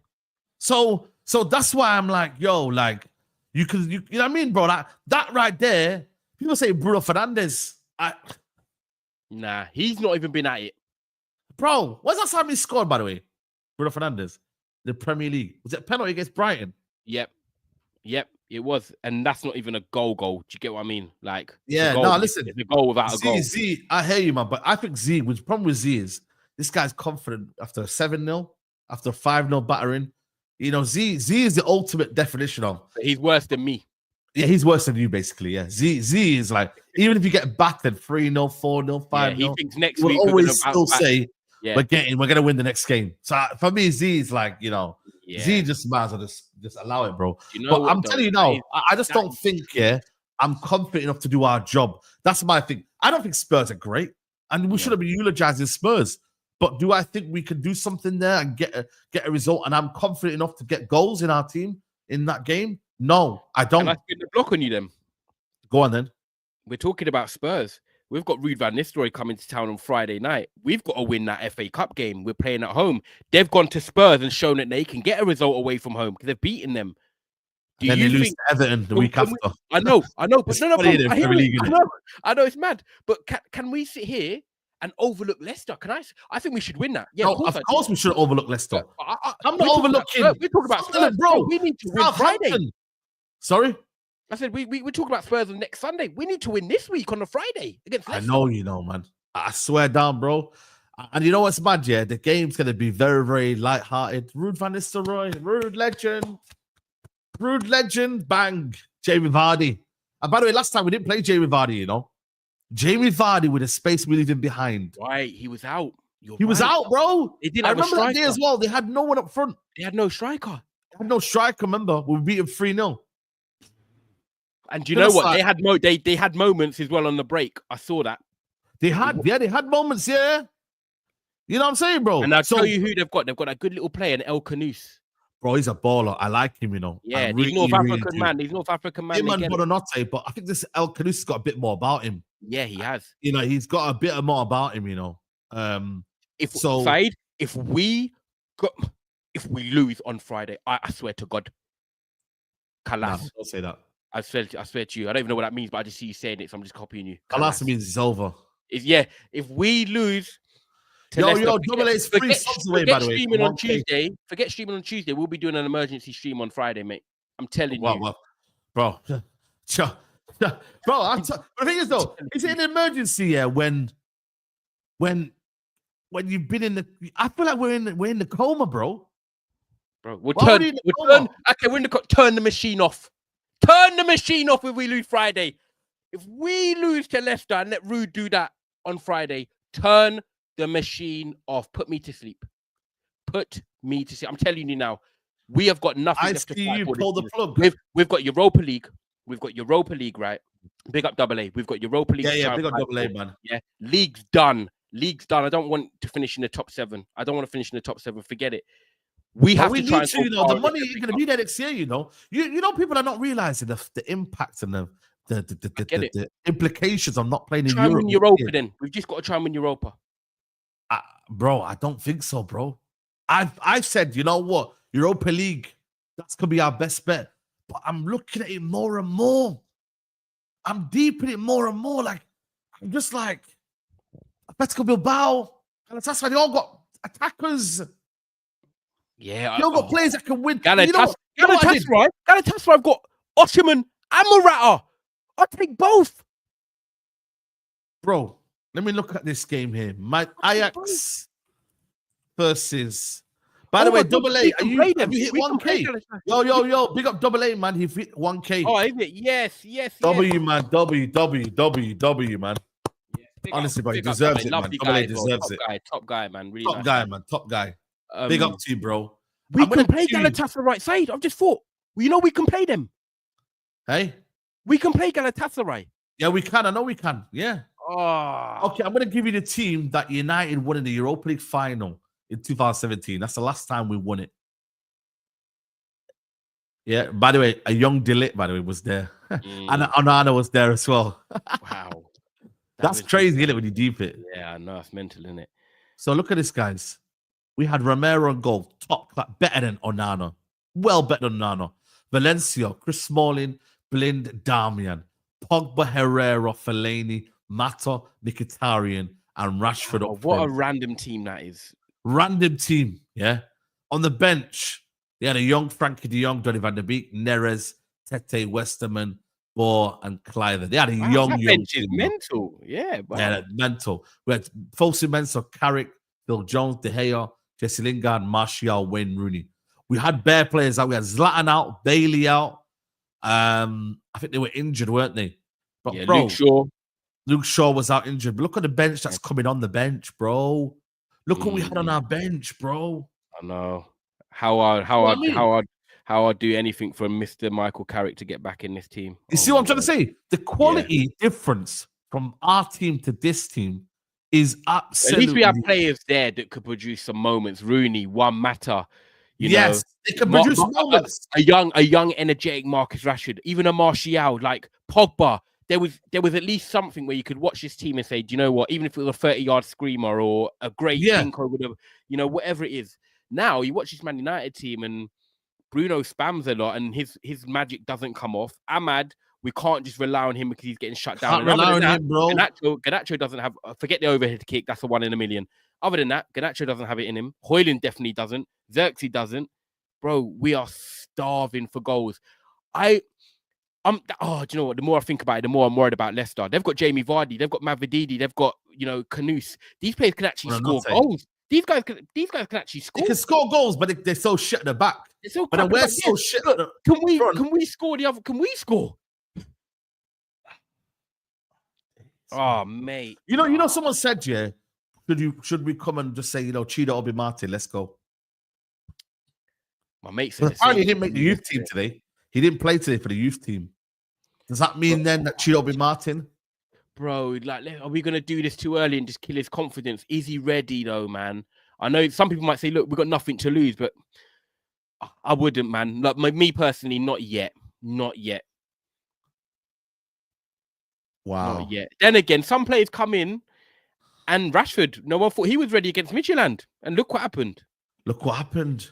So that's why I'm like, yo, like, you know what I mean, bro? That right there, people say Bruno Fernandes. Nah, he's not even been at it. Bro, when's that time he scored, by the way? Bruno Fernandes, the Premier League. Was it a penalty against Brighton? Yep, it was. And that's not even a goal. Do you get what I mean? Like, listen. It's a goal without a goal. Z, I hear you, man, but I think Z, which the problem with Z is, this guy's confident after a 7-0, after a 5-0 battering. You know, Z is the ultimate definition of. He's worse than me. Yeah, he's worse than you, basically. Yeah, Z is like, even if you get battered 3-0, 4-0, 5-0, he thinks next we'll week always still say, Yeah. we're gonna win the next game. So for me, Z is like, Z Yeah. just might as well just allow it, bro. You know But what, I'm though? telling you now, I just don't think I'm confident enough to do our job. That's my thing. I don't think Spurs are great, and we shouldn't be eulogizing Spurs. But do I think we can do something there and get a result? And I'm confident enough to get goals in our team in that game? No, I don't. Can I spin the block on you then? Go on then. We're talking about Spurs. We've got Ruud van Nistelrooy coming to town on Friday night. We've got to win that FA Cup game. We're playing at home. They've gone to Spurs and shown that they can get a result away from home because they've beaten them. Then they lose to Everton the week after. I know, but no, I know it's mad. But can we sit here and overlook Leicester? I think we should win that. Yeah, no, of course we should overlook Leicester. I'm not overlooking. We're talking about Spurs, bro. We need to win Friday. Sorry? I said we're talking about Spurs on next Sunday. We need to win this week on a Friday against Leicester. I know you know, man. I swear down, bro. And you know what's mad, yeah? The game's going to be very, very light-hearted. Ruud van Nistelrooy, Ruud legend, bang. Jamie Vardy. And by the way, last time we didn't play Jamie Vardy, Jamie Vardy with a space we leave him behind. Right, he was out. He was out, bro. They didn't I have remember that day as well. They had no one up front. They had no striker. Remember? We beat him 3-0. And do you know what? They had moments as well on the break. I saw that. They had moments, yeah. You know what I'm saying, bro? And I'll tell you who they've got. They've got a good little player in El Canus. Bro, he's a baller. I like him, Yeah, he's North African man. He's North African man. Him and Buonanotte, but I think this El Canus has got a bit more about him. Yeah, he has. He's got a bit more about him, Saeed, if we lose on Friday, I swear to God, Kalas. Nah, don't say that. I swear to you. I don't even know what that means, but I just see you saying it, so I'm just copying you. Kalas means it's over. If we lose to Leicester, Double A's free subs away, by the way. Forget streaming on Tuesday. We'll be doing an emergency stream on Friday, mate. I'm telling you. Bro. The thing is, though, is it an emergency when you've been in the... I feel like we're in the coma, bro. We're in the turn the machine off. Turn the machine off if we lose Friday. If we lose to Leicester and let Ruud do that on Friday, turn the machine off. Put me to sleep. I'm telling you now. We have got nothing left to fight for. Pull the plug. We've got Europa League. We've got Europa League, right? Big up Double A. We've got Europa League. Yeah, big up Double A, man. Yeah, League's done. I don't want to finish in the top 7. I don't want to finish in the top 7. Forget it. We have to try. The money is going to be there next year. You know, people are not realizing the impact and the implications of not playing in Europe. Win Europa, then we've just got to try and win Europa. Bro, I don't think so, bro. I've said, you know what, Europa League, that's gonna be our best bet. But I'm looking at it more and more. I'm deep in it more and more. Like, I'm just like, Atletico Bilbao, and that's why they all got attackers. Yeah, they all got players that can win. Galatasaray, I've got Osimhen and Morata. I'll take both. Bro, let me look at this game here. My Ajax versus... By the way, Double A, have you hit 1K? Yo, big up Double A, man. He hit 1K. Oh, is it? Yes. W, man. W, man. Honestly, bro, he deserves it, man. Double A deserves it. Top guy, man. Really top guy, man. Top guy. Big up to you, bro. We can play Galatasaray right side. I've just thought. We can play them. Hey? We can play Galatasaray. Yeah, we can. I know we can. Yeah. Oh. Okay, I'm going to give you the team that United won in the Europa League final in 2017. That's the last time we won it. Yeah. By the way, a young Delit, was there. And Onana was there as well. Wow. That's crazy, isn't it, when you deep it? Yeah, I know. It's mental, isn't it? So look at this, guys. We had Romero on goal. Top class. Better than Onana. Well better than Onana. Valencia, Chris Smalling, Blind, Darmian. Pogba, Herrera, Fellaini, Mata, Mkhitaryan, and Rashford up front. What a random team that is. Random team, yeah. On the bench, they had a young Frankie de Jong, Donny van der Beek, Neres, Tete, Westerman, Boer, and Cliver. They had a young bench team. Is mental. Yeah, wow. Yeah, mental. We had Fosu Mensah, Carrick, Phil Jones, De Gea, Jesse Lingard, Martial, Wayne Rooney. We had bare players out. We had Zlatan out, Bailey out. I think they were injured, weren't they? But yeah, Luke Shaw was out injured. But look at the bench that's coming on the bench, bro. Look what we had on our bench, bro. I know. How I do anything for Mr. Michael Carrick to get back in this team. You see what I'm trying to say? The quality difference from our team to this team is absolutely. At least we have players there that could produce some moments. Rooney, Juan Mata, you know, they can produce moments. A young, energetic Marcus Rashford, even a Martial, like Pogba. There was at least something where you could watch this team and say, do you know what? Even if it was a 30-yard screamer or a great think over the, you know, whatever it is. Now you watch this Man United team and Bruno spams a lot and his magic doesn't come off. Ahmad, we can't just rely on him because he's getting shut down. Can't rely on him, bro. Garnacho doesn't have, forget the overhead kick, that's a 1 in a million. Other than that, Garnacho doesn't have it in him. Hojlund definitely doesn't. Zirkzee doesn't. Bro, we are starving for goals. Do you know what? The more I think about it, the more I'm worried about Leicester. They've got Jamie Vardy, they've got Mavididi, they've got, you know, Kanouse. These players can actually score goals. These guys can actually score. They can score goals, but they're so shit at the back. But we're so shit. Look, can we score the other? Can we score? Oh, mate. You know, someone said, should we come and just say, you know, Chido Obi Martin, let's go. My mate said apparently he didn't make the youth team today. He didn't play today for the youth team. Does that mean then that Chido Obi Martin? Bro, like, are we gonna do this too early and just kill his confidence? Is he ready though, man? I know some people might say, look, we've got nothing to lose, but I wouldn't, man. Like me personally, not yet. Not yet. Wow. Not yet. Then again, some players come in and Rashford, no one thought he was ready against Midtjylland. And look what happened. Look what happened.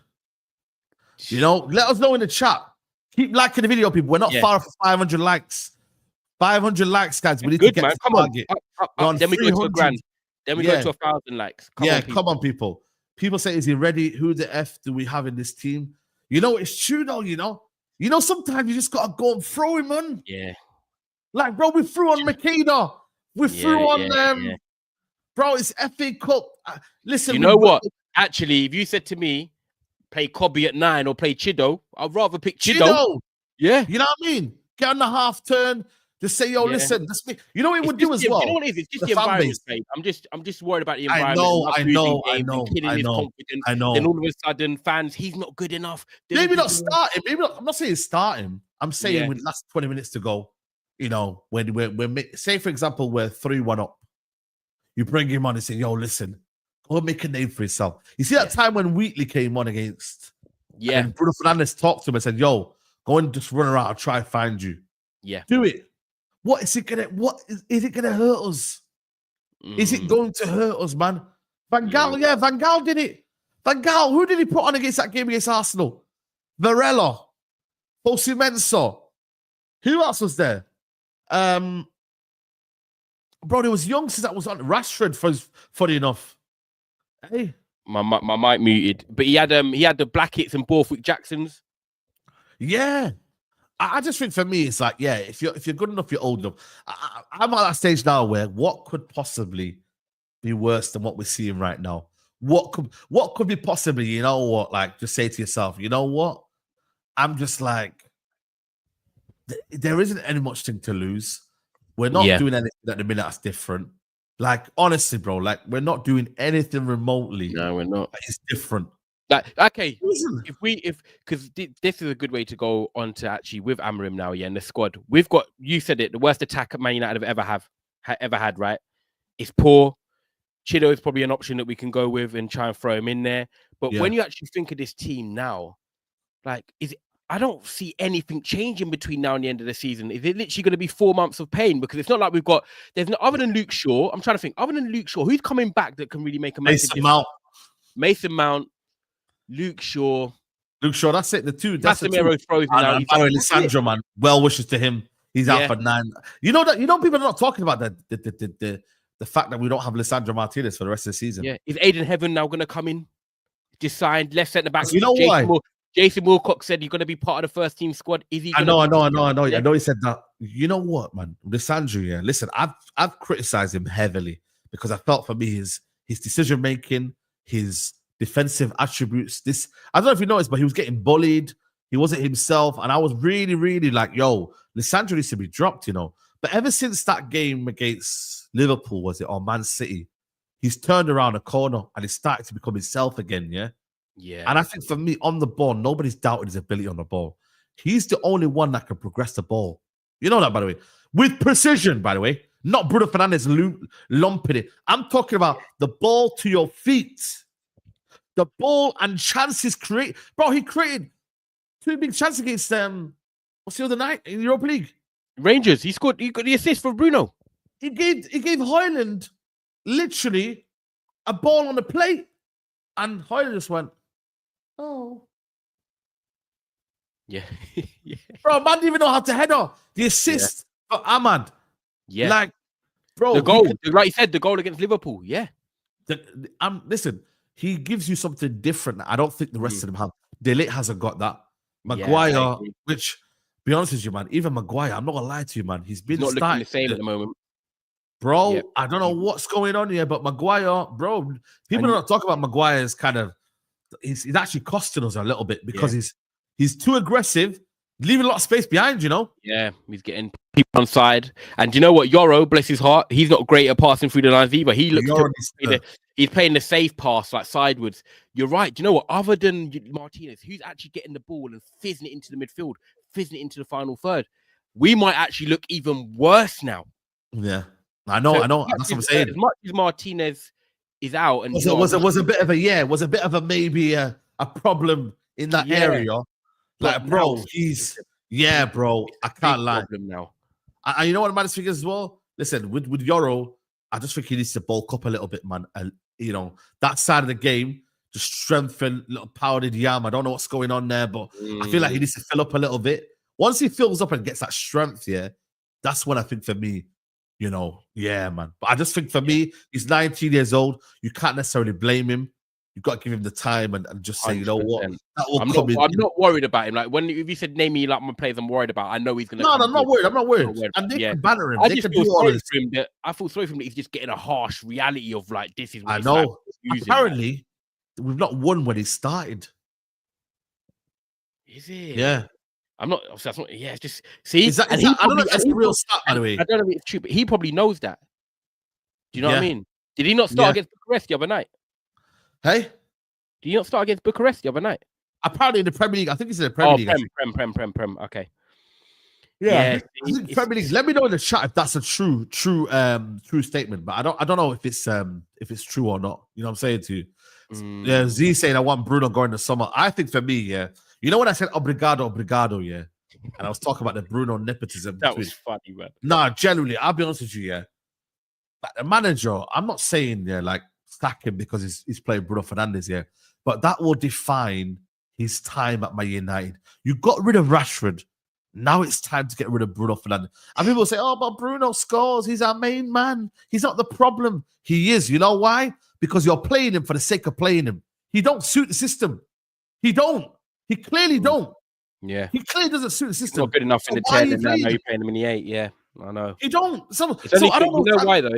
You know, let us know in the chat. Keep liking the video, people. We're not far off 500 likes. 500 likes, guys. We need to get man. to Come target. on. Then we go to a grand. Then we go to 1,000 likes. Come on, people. People say, is he ready? Who the F do we have in this team? You know, it's true, though, you know. You know, sometimes you just got to go and throw him on. Yeah. Like, bro, we threw on Makeda. We threw on Bro, it's FA Cup. Listen. You know what? Actually, if you said to me, play Kobe at 9 or play Chido, I'd rather pick Chido. Yeah. You know what I mean? Get on the half turn. Just say, yo, listen. You know what it would do as well? You know what it is? It's just the environment, babe. I'm just worried about the environment. I know. Then all of a sudden, fans, he's not good enough. Maybe not start him. I'm not saying start him. I'm saying with last 20 minutes to go, you know, when we're say, for example, we're 3-1 up. You bring him on and say, yo, listen, go and make a name for yourself. You see that time when Wheatley came on against, and Bruno Fernandes talked to him and said, yo, go and just run around and try and find you. Yeah. Do it. What is it gonna hurt us? Is it going to hurt us, man? Van Gaal, Van Gaal did it. Van Gaal, who did he put on against that game against Arsenal? Varela, Osimenso. Who else was there? Bro, there was youngsters that was on Rashford, funny enough. Hey. My mic muted. But he had the Blacketts and Borthwick Jacksons. Yeah. I just think for me, it's like, if you're good enough, you're old enough. I'm at that stage now where what could possibly be worse than what we're seeing right now? What could be possibly, you know what, like just say to yourself, you know what? I'm just like, there isn't any much thing to lose. We're not doing anything at the minute that's different. Like, honestly, bro, like we're not doing anything remotely. No, we're not. It's different. Like, okay, because this is a good way to go on to actually with Amorim now, and the squad. We've got, you said it, the worst attack Man United have ever had, right? It's poor. Chido is probably an option that we can go with and try and throw him in there. But when you actually think of this team now, like, I don't see anything changing between now and the end of the season. Is it literally going to be 4 months of pain? Because it's not like there's no, other than Luke Shaw, I'm trying to think, other than Luke Shaw, who's coming back that can really make a massive difference? Mason Mount. Luke Shaw, that's it. The two. Casemiro's frozen now. Alessandro, man. Well wishes to him. He's out for 9. You know people are not talking about the fact that we don't have Lisandro Martinez for the rest of the season. Yeah, is Aiden Heaven now going to come in? Just signed left centre back. You know why? Jason Wilcox said you're going to be part of the first team squad. Is he? I know. I know he said that. You know what, man? Lisandro, yeah. Listen, I've criticized him heavily because I felt for me his decision making, his defensive attributes. I don't know if you noticed, but he was getting bullied. He wasn't himself. And I was really, really like, yo, Lisandro needs to be dropped, you know. But ever since that game against Liverpool, was it, or Man City, he's turned around a corner and he's started to become himself again, yeah? Yeah. And I think for me, on the ball, nobody's doubted his ability on the ball. He's the only one that can progress the ball. You know that, by the way. With precision, by the way. Not Bruno Fernandes lumping it. I'm talking about the ball to your feet. The ball and chances create. Bro, he created 2 big chances against what's the other night in the Europa League? Rangers. He got the assist for Bruno. He gave Hojlund literally a ball on the plate. And Hojlund just went, oh. Yeah. Yeah. Bro, man didn't even know how to header. The assist for Amad. Yeah. Like, bro. The goal, like you said, the goal against Liverpool. Yeah. Listen, he gives you something different. I don't think the rest of them have. De Ligt hasn't got that. Maguire, which, be honest with you, man, even Maguire, I'm not going to lie to you, man. He's not looking the same at the moment. Bro, I don't know what's going on here, but Maguire, bro, people are not talking about Maguire's kind of, he's actually costing us a little bit because he's too aggressive, leaving a lot of space behind, you know? Yeah, he's getting people on side. And do you know what? Yoro, bless his heart, he's not great at passing through the lines either. He looks he's playing the safe pass, like sideways. You're right. Do you know what? Other than Martinez, who's actually getting the ball and fizzing it into the midfield, fizzing it into the final third, we might actually look even worse now. Yeah. I know. That's what I'm saying. As much as Martinez is out, and was a bit of a maybe a problem in that area. Like, bro, bro. I can't lie. Now, you know what the maddest thing is as well? Listen, with Yoro, I just think he needs to bulk up a little bit, man. You know, that side of the game, just strengthen, little powdered yam. I don't know what's going on there, but I feel like he needs to fill up a little bit. Once he fills up and gets that strength, that's when I think for me. You know, man. But I just think for me, he's 19 years old. You can't necessarily blame him. You've got to give him the time and just say, 100%. You know what? I'm not worried about him. Like if you said name me like my players I'm worried about, I know he's gonna. No, I'm not worried. I'm not worried. And they can banner him. I feel sorry for him that he's just getting a harsh reality of like this is what I know. Like, apparently, we've not won when he started. Is it? Yeah. I'm not. That's not. Yeah, just see. I don't know if that's the real stat, by the way. I don't know if it's true, but he probably knows that. Do you know what I mean? Did he not start against Bucharest the other night? Hey, did he not start against Bucharest the other night? Apparently in the Premier League. I think he's in the Premier League. Prem. Okay. Yeah. Premier League. Let me know in the chat if that's a true statement. But I don't know if it's true or not. You know what I'm saying to you? Yeah, Z saying I want Bruno going this summer. I think for me, you know when I said obrigado, and I was talking about the Bruno nepotism. That was funny, man. Nah, generally, I'll be honest with you, like the manager, I'm not saying like sack him because he's playing Bruno Fernandes, but that will define his time at Man United. You got rid of Rashford. Now it's time to get rid of Bruno Fernandes. And people say, oh, but Bruno scores. He's our main man. He's not the problem. He is. You know why? Because you're playing him for the sake of playing him. He don't suit the system. He don't. He clearly don't. Yeah. He clearly doesn't suit the system. Not good enough in the 10, and now you're playing him in the 8. Yeah, I know. He don't. I don't know. You know why, though?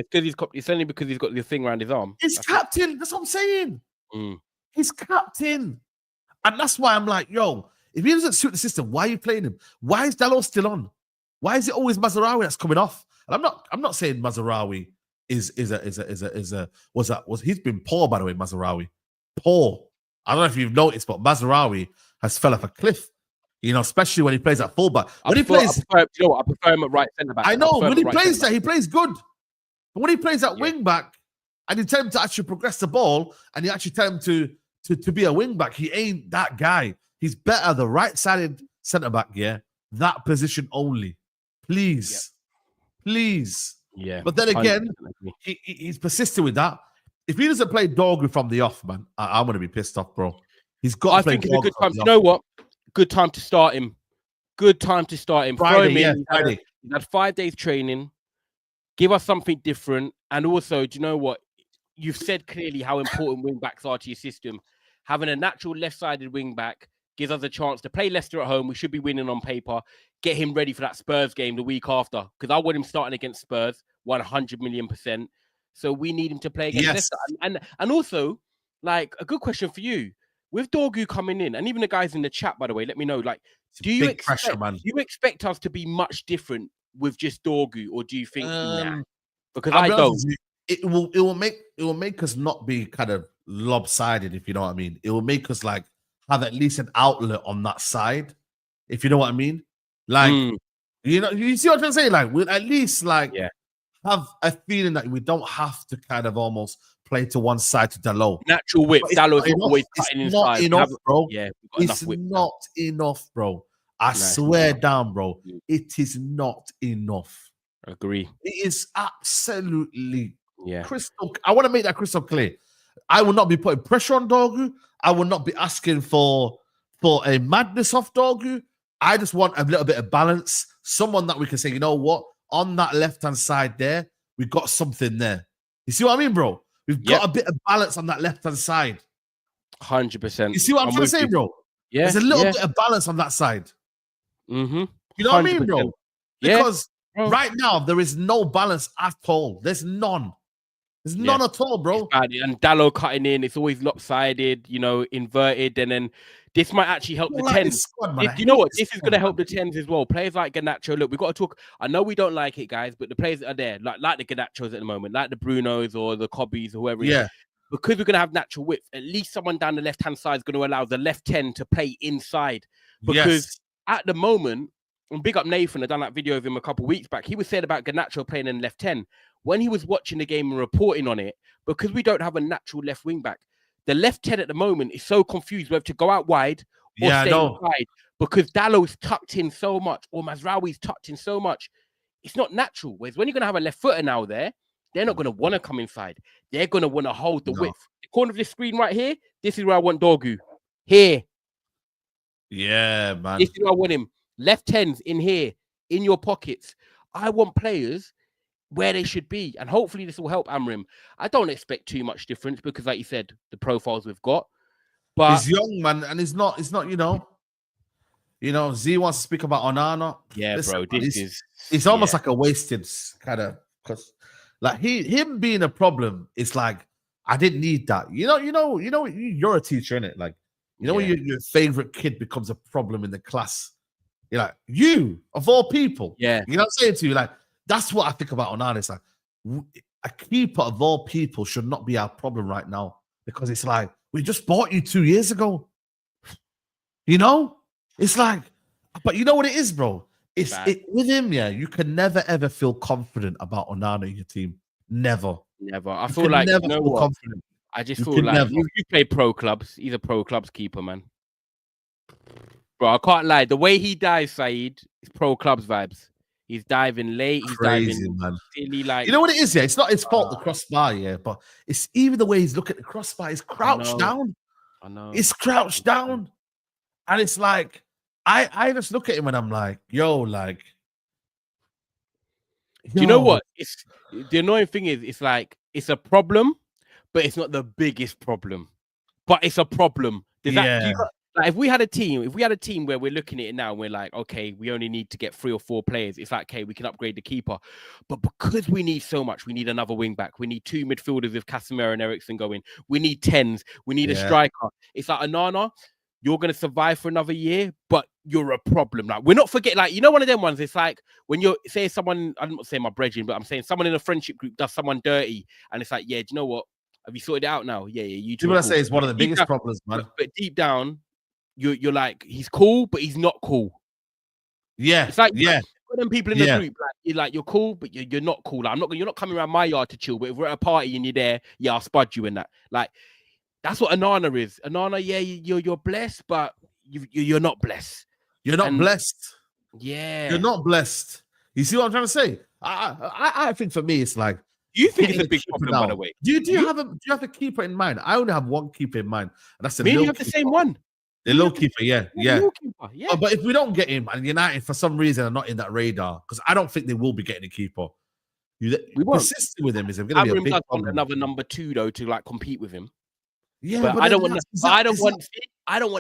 It's only because he's got the thing around his arm. He's captain. That's what I'm saying. He's captain. And that's why I'm like, yo, if he doesn't suit the system, why are you playing him? Why is Dalot still on? Why is it always Mazraoui that's coming off? And I'm not saying Mazraoui is he's been poor, by the way, Mazraoui. Poor. I don't know if you've noticed, but Mazraoui has fell off a cliff. You know, especially when he plays at fullback. I prefer him at right centre back. I know when he plays that, he plays good. But when he plays at wing back, and you tell him to actually progress the ball, and you actually tell him to be a wing back, he ain't that guy. He's better the right-sided centre back. That position only. Please. Yeah. But then again, he's persistent with that. If he doesn't play Dorgu from the off, man, I'm going to be pissed off, bro. He's got to play Dorgu. I think it's a good time. You know what? Good time to start him. Friday. He's had 5 days training. Give us something different. And also, do you know what? You've said clearly how important wing backs are to your system. Having a natural left-sided wing back gives us a chance to play Leicester at home. We should be winning on paper. Get him ready for that Spurs game the week after. Because I want him starting against Spurs 100 million%. So we need him to play against Leicester. And also, like, a good question for you. With Dorgu coming in, and even the guys in the chat, by the way, let me know, like, do you expect us to be much different with just Dorgu, or do you think, nah? Because I don't. it will make us not be kind of lopsided, if you know what I mean. It will make us like have at least an outlet on that side, if you know what I mean. Like, you see what I'm trying to say? Like, we'll at least like have a feeling that we don't have to kind of almost play to one side to Dalot. Natural width. Dalot's always cutting inside. It's not enough, bro. Yeah, it's not enough, bro. I swear down, bro. It is not enough. Agree. It is absolutely crystal. I want to make that crystal clear. I will not be putting pressure on Dorgu. I will not be asking for a madness off Dorgu. I just want a little bit of balance. Someone that we can say, you know what, on that left-hand side there, we got something there. You see what I mean, bro? We've got a bit of balance on that left-hand side. 100%. You see what I'm trying to say, bro? Yeah. There's a little bit of balance on that side. Mm-hmm. You know what I mean, bro? Because right now, there is no balance at all. There's none. There's none at all, bro. And Dalot cutting in, it's always lopsided, you know, inverted. And then this might actually help the 10s. You know what? This is going to help the 10s as well. Players like Garnacho, look, we've got to talk. I know we don't like it, guys, but the players that are there, like the Garnachos at the moment, like the Brunos or the Cobbies or whoever it is, because we're going to have natural width, at least someone down the left-hand side is going to allow the left 10 to play inside. Because at the moment, and big up Nathan, I done that video of him a couple of weeks back. He was said about Garnacho playing in left 10. When he was watching the game and reporting on it, because we don't have a natural left wing back, the left 10 at the moment is so confused whether to go out wide or stay inside, because Dallow's tucked in so much or Mazraoui's tucked in so much. It's not natural. Whereas when you're going to have a left footer now there, they're not going to want to come inside. They're going to want to hold the width. The corner of this screen right here, this is where I want Dorgu. Here. Yeah, man. This is where I want him. Left 10s in here, in your pockets. I want players where they should be. And hopefully this will help Amrim. I don't expect too much difference because, like you said, the profiles we've got. But he's young, man, and it's not, you know, Z wants to speak about Onana. Yeah, bro. It's almost like a wasted kind of, because like him being a problem, it's like, I didn't need that. You know, you're a teacher, innit? Like, you know, when your favorite kid becomes a problem in the class. You're like, you of all people. Yeah. You know what I'm saying to you? Like, that's what I think about Onana. It's like, a keeper of all people should not be our problem right now, because it's like, we just bought you 2 years ago. You know? It's like, but you know what it is, bro? With him, you can never ever feel confident about Onana in your team. Never. I feel like, you know what? Confident. I just feel like you play pro clubs. He's a pro clubs keeper, man. Bro, I can't lie. The way he dives, Saeed, is pro clubs vibes. He's diving late. He's diving, man. Silly, like, you know what it is? Yeah, it's not his fault, the crossbar. But it's even the way he's looking at the crossbar. He's crouched down. I know. It's crouched down, and it's like I just look at him and I'm like, yo, like. Do you know what? It's the annoying thing is, it's like it's a problem, but it's not the biggest problem. But it's a problem. Like if we had a team where we're looking at it now and we're like, okay, we only need to get 3 or 4 players. It's like, okay, we can upgrade the keeper. But because we need so much, we need another wing back. We need 2 midfielders with Casemiro and Eriksen going. We need 10s. We need a striker. It's like, Onana, you're going to survive for another year, but you're a problem. Like, we're not forgetting, like, you know, one of them ones, it's like when you're, say someone, I'm not saying my brethren, but I'm saying someone in a friendship group does someone dirty. And it's like, yeah, do you know what? Have you sorted it out now? Yeah, you two. People say it's one of the biggest problems, man. But deep down, you're like, he's cool, but he's not cool. Yeah, it's like, one them people in the group, you're cool, but you're not cool. Like, you're not coming around my yard to chill. But if we're at a party and you're there, I'll spud you in that. Like, that's what Onana is. Onana, you're blessed, but you're not blessed. You're not blessed. Yeah, you're not blessed. You see what I'm trying to say? I think for me, it's like, you think it's a big problem, by the way. Do you have a keeper in mind? I only have one keeper in mind, and that's the me. You have the same one. The low keeper, yeah. Oh, but if we don't get him, and United for some reason are not in that radar, because I don't think they will be getting a keeper. We persisting with him is going to be a big problem. Another number 2 though to like compete with him. Yeah, but I don't want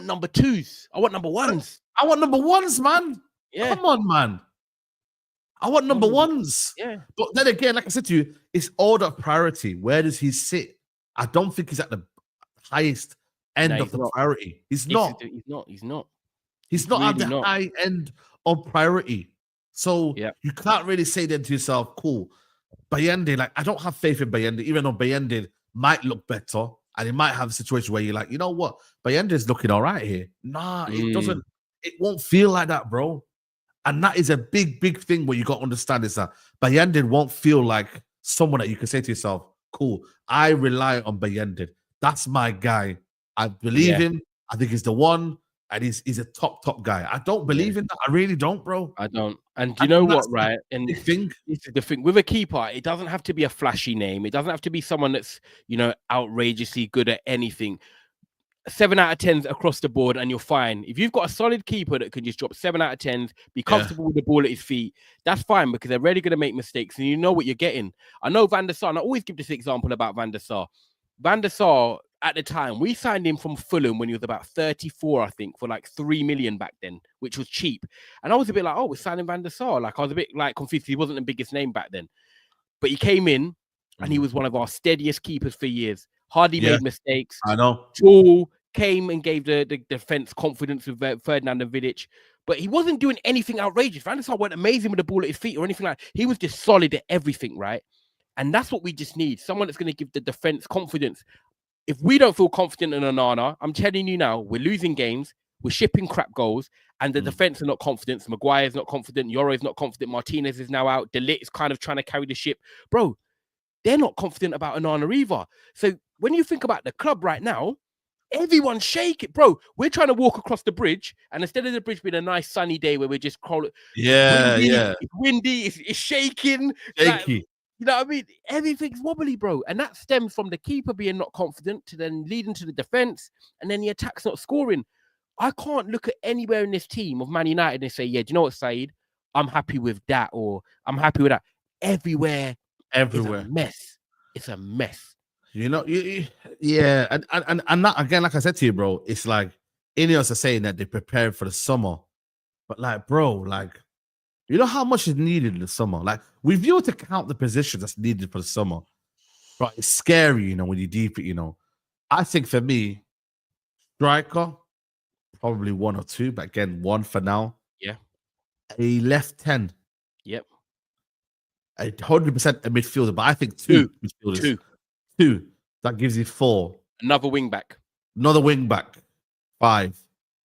number 2s. I want number 1s. I want number 1s, man. Yeah. Come on, man. I want number 1s. Yeah. But then again, like I said to you, it's order of priority. Where does he sit? I don't think he's at the highest end of the priority. He's not. He's not really at the high end of priority. So you can't really say then to yourself, cool, Bayende, like I don't have faith in Bayende, even though Bayende might look better and it might have a situation where you're like, you know what, Bayende's looking all right here. Nah, it doesn't. It won't feel like that, bro. And that is a big, big thing. What you got to understand is that Bayende won't feel like someone that you can say to yourself, "Cool, I rely on Bayende. That's my guy. I believe him. I think he's the one." And he's a top guy. I don't believe in that. I really don't, bro. I don't. And you know what, right? And this is the thing with a keeper, it doesn't have to be a flashy name. It doesn't have to be someone that's, outrageously good at anything. 7 out of 10s across the board, and you're fine. If you've got a solid keeper that can just drop 7 out of 10s, be comfortable with the ball at his feet, that's fine because they're really going to make mistakes and you know what you're getting. I know Van der Sar, and I always give this example about Van der Sar. Van der Sar, at the time, we signed him from Fulham when he was about 34, I think, for like 3 million back then, which was cheap. And I was a bit like, oh, we're signing Van der Sar. Like, I was a bit like confused. He wasn't the biggest name back then. But he came in and he was one of our steadiest keepers for years. Hardly made mistakes. I know. Tall, came and gave the defense confidence with Ferdinand and Vidic. But he wasn't doing anything outrageous. Van der Sar wasn't amazing with the ball at his feet or anything like that. He was just solid at everything, right? And that's what we just need. Someone that's going to give the defense confidence. If we don't feel confident in Onana, I'm telling you now, we're losing games, we're shipping crap goals, and the defense are not confident. Maguire's not confident, Yoro's not confident, Martinez is now out, De Ligt is kind of trying to carry the ship. Bro, they're not confident about Onana either. So when you think about the club right now, everyone's shaking. Bro, we're trying to walk across the bridge, and instead of the bridge being a nice sunny day where we're just crawling, it's windy, it's shaking. Shaky. You know what I mean? Everything's wobbly, bro. And that stems from the keeper being not confident to then leading to the defense, and then the attack's not scoring. I can't look at anywhere in this team of Man United and say, yeah, do you know what, Saeed? I'm happy with that, or I'm happy with that. Everywhere. It's a mess. It's a mess. And that, again, like I said to you, bro, it's like INEOS are saying that they're preparing for the summer. But like, bro, like, you know how much is needed in the summer? Like, if you were to count the positions that's needed for the summer, right, it's scary, when you deep it, I think for me, striker, probably 1 or 2, but again, 1 for now. Yeah. A left 10. Yep. 100% a midfielder, but I think 2 midfielders. 2. That gives you 4. Another wing back. Another wing back. 5.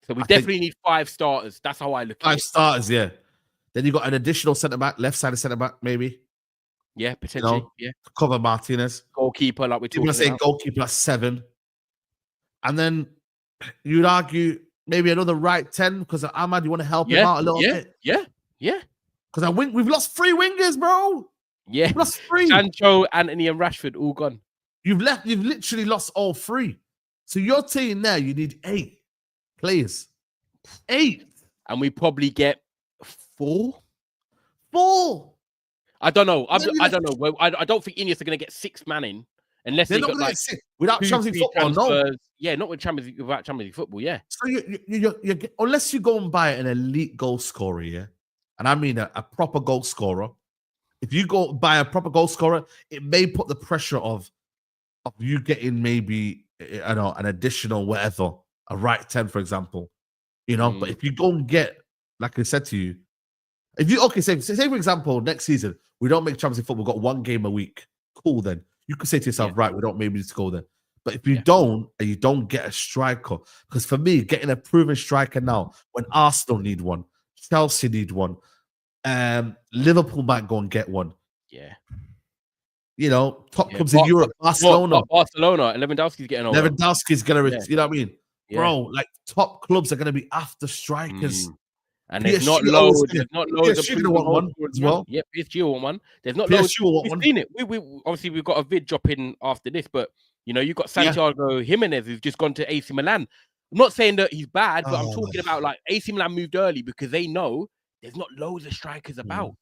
So we definitely need 5 starters. That's how I look at it. 5 starters, yeah. Then you got an additional centre back, left side of centre back, maybe. Yeah, potentially. Yeah. To cover Martinez. Goalkeeper, like we're talking about. Say goalkeeper, that's 7. And then you'd argue maybe another right 10 because of Amad, you want to help him out a little bit. Yeah. Because we've lost 3 wingers, bro. Yeah. We've lost 3. Sancho, Anthony, and Rashford all gone. You've literally lost all 3. So you're saying there you need 8 players. 8. And we probably get 4. I don't know. I don't know. I don't think INEOS are going to get 6 man in unless they're they got like 6 without Champions League football. No, yeah, not with without Champions League football. Yeah. So you unless you go and buy an elite goal scorer, yeah, and I mean a proper goal scorer. If you go buy a proper goal scorer, it may put the pressure of you getting maybe an additional whatever, a right 10, for example. But if you go and get, like I said to you, if you say for example, next season we don't make Champions League football, we've got 1 game a week. Cool, then you could say to yourself, right, we don't maybe need to go there. But if you don't, and you don't get a striker, because for me, getting a proven striker now, when Arsenal need one, Chelsea need one, Liverpool might go and get one. Yeah. Top clubs in Europe, Barcelona, Lewandowski's getting over. Lewandowski's gonna, you know what I mean, bro? Like top clubs are gonna be after strikers. And there's not loads. There's not loads of PSG want one as well. Yep, PSG want one. There's not loads. We've seen it. We obviously we've got a vid dropping after this, but you've got Santiago Jimenez who's just gone to AC Milan. I'm not saying that he's bad, but I'm talking about like AC Milan moved early because they know there's not loads of strikers about.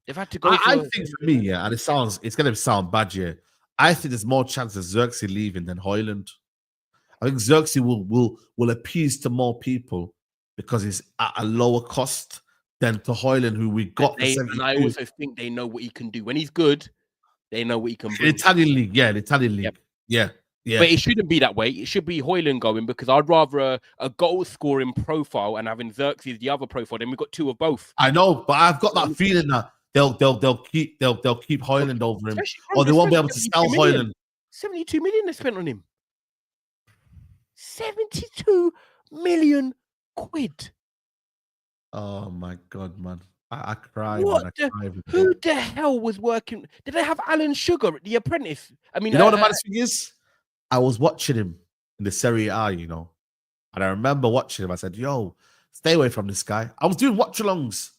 They've had to go. I think for me, and it's going to sound bad, I think there's more chance of Zirkzee leaving than Hojlund. I think Zirkzee will appease to more people because it's at a lower cost than to Hojlund, who we got. And I also think they know what he can do. When he's good, they know what he can do. The Italian league, the Italian league. Yep. Yeah. But it shouldn't be that way. It should be Hojlund going because I'd rather a goal scoring profile and having Zirkzee as the other profile. Then we've got 2 of both. I know, but I've got that feeling that they'll keep Hojlund over him, Especially, or they won't be able to sell Hojlund. 72 million they spent on him. 72 million quid. Oh my god, man! I cry. What Man, who the hell was working? Did they have Alan Sugar at The Apprentice? I mean, you know what the maddest thing is? I was watching him in the Serie A, you know, and I remember watching him. I said, "Yo, stay away from this guy." I was doing watch-alongs.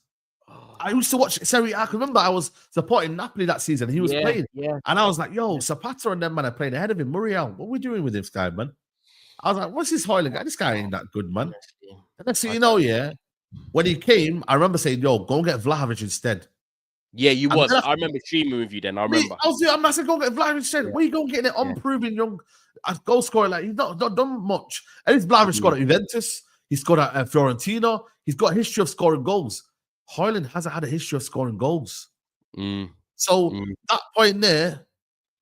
I used to watch Serie A. I can remember I was supporting Napoli that season. He was playing, and I was like, "Yo, Zapata and them man are playing ahead of him. Muriel, what are we doing with this guy, man?" I was like, "What's this Hojlund guy? This guy ain't that good, man." And next thing you know, when he came, I remember saying, "Yo, go and get Vlahovic instead." Yeah, you was. I remember streaming with you then. I remember. I said, "Go get Vlahovic instead." Where you going getting it unproven young goal scorer? Like he's not done much. At least Vlahovic scored at Juventus. He scored at Fiorentina. He's got a history of scoring goals. Hojlund hasn't had a history of scoring goals. So that point there,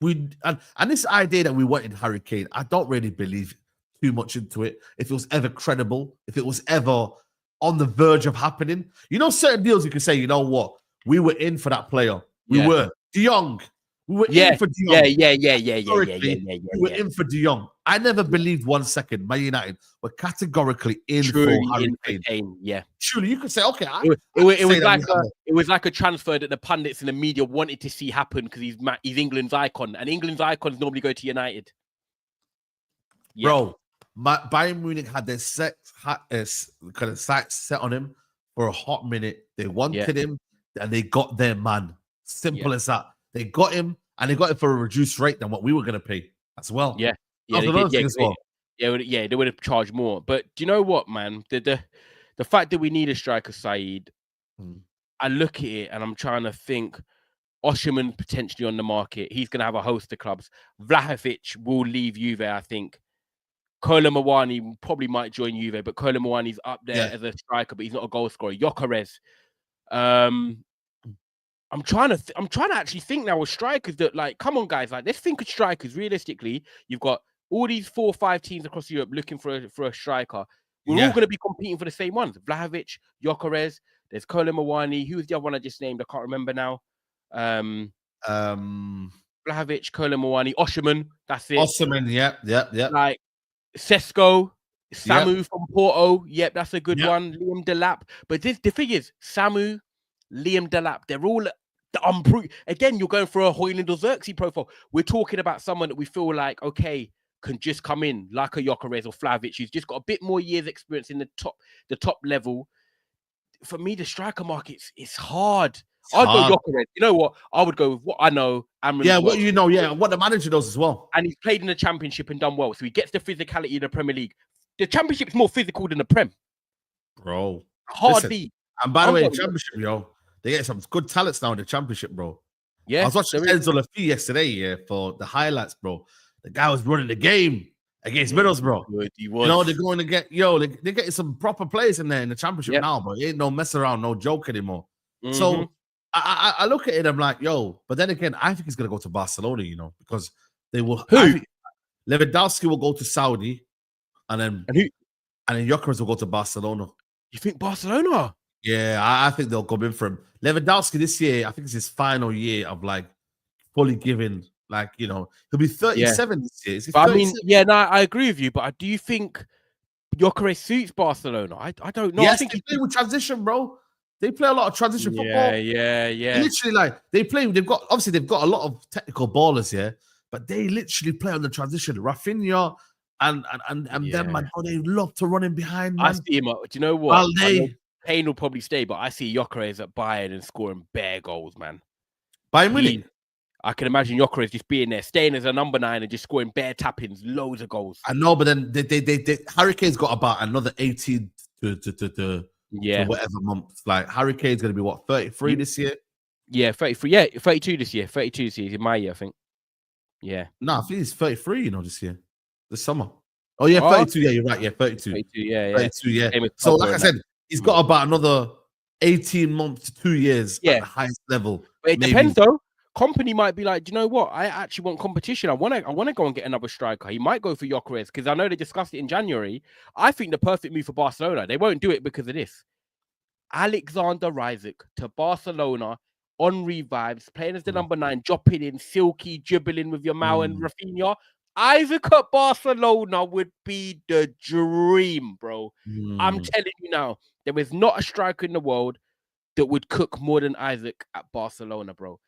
and this idea that we wanted Harry Kane, I don't really believe too much into it. If it was ever credible, if it was ever on the verge of happening, you know, certain deals you can say, you know what, we were in for that player. We were De Jong. We were in for De Jong. We were in for De Jong. I never believed 1 second Man United were categorically in for Harry Kane. Yeah. Surely you could say, okay, it was like a transfer that the pundits and the media wanted to see happen because he's England's icon, and England's icons normally go to United. Yeah. Bro, Bayern Munich had their kind of sights set on him for a hot minute. They wanted him, and they got their man. Simple as that. They got him, and they got it for a reduced rate than what we were going to pay as well. Yeah, they would have charged more. But do you know what, man? The fact that we need a striker, Saeed, I look at it and I'm trying to think. Osherman potentially on the market. He's going to have a host of clubs. Vlahovic will leave Juve, I think. Kolo Muani probably might join Juve, but Kolo Muani's up there as a striker, but he's not a goal scorer. Gyökeres. I'm trying to actually think now of strikers that, like, come on, guys, like, let's think of strikers. Realistically, you've got all these 4 or 5 teams across Europe looking for a striker. We're all going to be competing for the same ones. Vlahovic, Gyökeres, there's Kolo Muani. Who's the other one I just named? I can't remember now. Vlahovic, Kolo Muani, Osherman. That's it. Osherman, yeah. Like Sesko, Samu from Porto. Yep, that's a good one. Liam Delap. But the thing is, Samu, Liam Delap, they're all unproven. Again, you're going for a Hojlund or Zirkzee profile. We're talking about someone that we feel like, okay, can just come in like a Gyökeres or Vlahovic, who's just got a bit more years experience in the top level. For me, the striker market is hard. I'd go Gyökeres. You know what? I would go with what I know. What you know, what the manager knows as well. And he's played in the Championship and done well. So he gets the physicality in the Premier League. The Championship's more physical than the Prem. Bro. Hardly. And by the way, Championship, they get some good talents now in the Championship, bro. Yeah. I was watching Enzo Lafi yesterday, for the highlights, bro. The guy was running the game against Middlesbrough. He was. You know, they're going to get, they're getting some proper players in there in the Championship now, but it ain't no mess around, no joke anymore. So I look at it, I'm like, but then again, I think he's going to go to Barcelona, because they will. Who? Lewandowski will go to Saudi, and then Gyökeres will go to Barcelona. You think Barcelona? Yeah, I think they'll come in for him. Lewandowski this year, I think it's his final year of like fully giving. Like, he'll be 37 this year. But I mean, I agree with you. But do you think Gyökeres suits Barcelona? I don't know. Yes, I think they play with transition, bro. They play a lot of transition football. Yeah. Literally, like they've got a lot of technical ballers here, but they literally play on the transition. Rafinha and them, man, they love to run in behind. Man. I see him. Do you know what? Kane will probably stay, but I see Gyökeres at Bayern and scoring bare goals, man. Bayern Munich. I can imagine Gyökeres just being there, staying as a number 9 and just scoring bare tap-ins, loads of goals. I know, but then they Harry Kane's got about another 18 to whatever months. Like Harry Kane's going to be what, 33 this year? Yeah, 33. Yeah, 32 this year. 32 this year. In my year, I think. Yeah. No, I think he's 33. This year, this summer. Oh yeah, 32. Yeah, you're right. Yeah, 32. 32. Yeah. 32. Yeah. So like I said, he's got about another 18 months to 2 years at the highest level. But it depends though. Company might be like, do you know what? I actually want competition. I want to go and get another striker. He might go for Gyökeres because I know they discussed it in January. I think the perfect move for Barcelona. They won't do it because of this. Alexander Isak to Barcelona Henry vibes, playing as the number 9, dropping in, silky, dribbling with your Mao and Rafinha. Isaac at Barcelona would be the dream, bro. I'm telling you now, there is not a striker in the world that would cook more than Isaac at Barcelona, bro.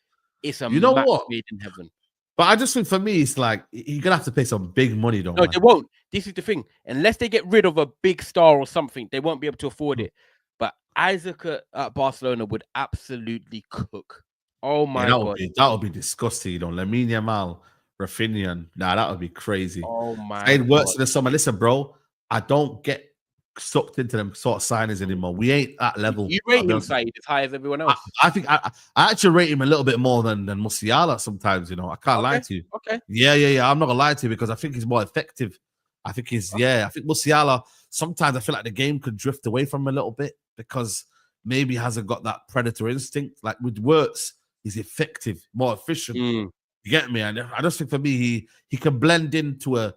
It's a match made in heaven. But I just think for me, it's like you're gonna have to pay some big money, though. No, they won't. This is the thing. Unless they get rid of a big star or something, they won't be able to afford it. But Isaac at Barcelona would absolutely cook. Oh my God. That would be disgusting, you know. Lamine Yamal, Rafinha, that would be crazy. Oh my God. It works in the summer. Listen, bro, I don't get sucked into them sort of signings anymore. We ain't at level. You rate him, Saeed, as high as everyone else. I think I actually rate him a little bit more than Musiala sometimes, you know. I can't lie to you. Okay. Yeah. I'm not gonna lie to you because I think he's more effective. I think I think Musiala, sometimes I feel like the game could drift away from him a little bit because maybe he hasn't got that predator instinct. Like with Wirtz, he's effective, more efficient. You get me? And I just think for me, he can blend into a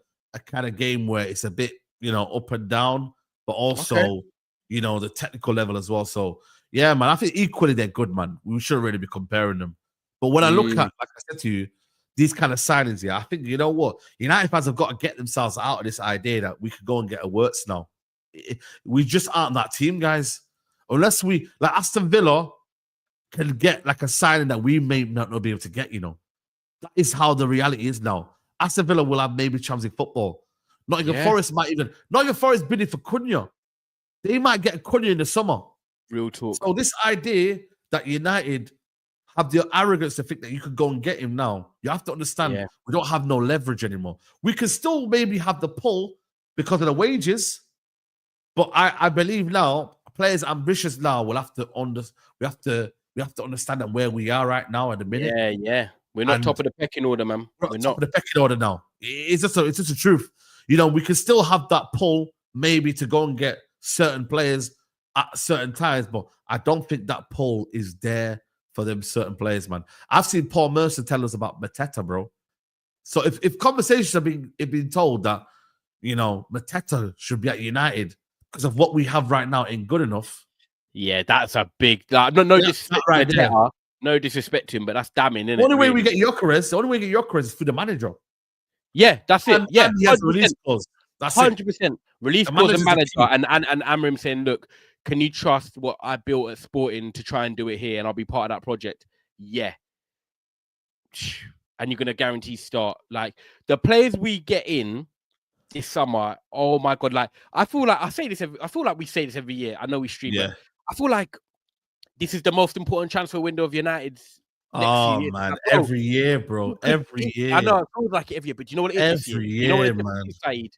kind of game where it's a bit, you know, up and down, but also, you know, the technical level as well. So, yeah, man, I think equally they're good, man. We shouldn't really be comparing them. But when I look at, like I said to you, these kind of signings, I think, you know what? United fans have got to get themselves out of this idea that we could go and get a Wirtz now. We just aren't that team, guys. Unless we, like Aston Villa, can get like a signing that we may not be able to get, you know. That is how the reality is now. Aston Villa will have maybe Champions League football. Nottingham Forest Nottingham Forest bidding for Cunha. They might get Cunha in the summer. Real talk. So this idea that United have the arrogance to think that you could go and get him now, you have to understand we don't have no leverage anymore. We can still maybe have the pull because of the wages, but I believe now players ambitious now will have to we have to understand that where we are right now at the minute. Yeah. We're not top of the pecking order, man. We're not top of the pecking order now. It's just the truth. You know, we can still have that pull maybe to go and get certain players at certain times, but I don't think that pull is there for them certain players, man. I've seen Paul Merson tell us about Mateta, bro. So if conversations have been told that, you know, Mateta should be at United because of what we have right now ain't good enough. Yeah, that's a big no disrespect right to Mateta. No disrespect to him, but that's damning, isn't it? The only way we get Gyökeres is through the manager. Yeah, that's it. And he has a release clause. That's 100%. Release clause and manager. And Amrim saying, look, can you trust what I built at Sporting to try and do it here and I'll be part of that project? Yeah. And you're going to guarantee start. Like, the players we get in this summer, oh my God. Like, I feel like we say this every year. I know we stream it. I feel like this is the most important transfer window of United's next few years. Man, every year, bro. Every year. I know it feels like it every year, but you know what it is? Every year, you know what it man. Saeed?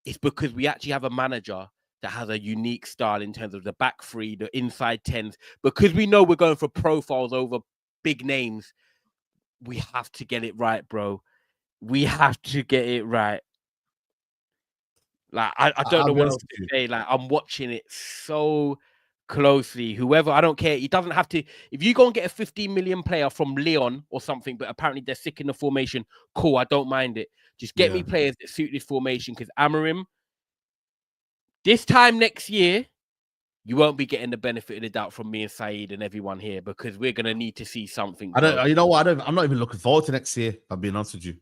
It's because we actually have a manager that has a unique style in terms of the back three, the inside tens. Because we know we're going for profiles over big names, we have to get it right, bro. We have to get it right. Like, I don't know what else to say. Like, I'm watching it so closely. Whoever, I don't care. He doesn't have to. If you go and get a 15 million player from Lyon or something, but apparently they're sick in the formation, cool. I don't mind it. Just get me players that suit this formation. Because Amarim, this time next year, you won't be getting the benefit of the doubt from me and Saeed and everyone here because we're gonna need to see something. You know what? I'm not even looking forward to next year. I'm being honest with you.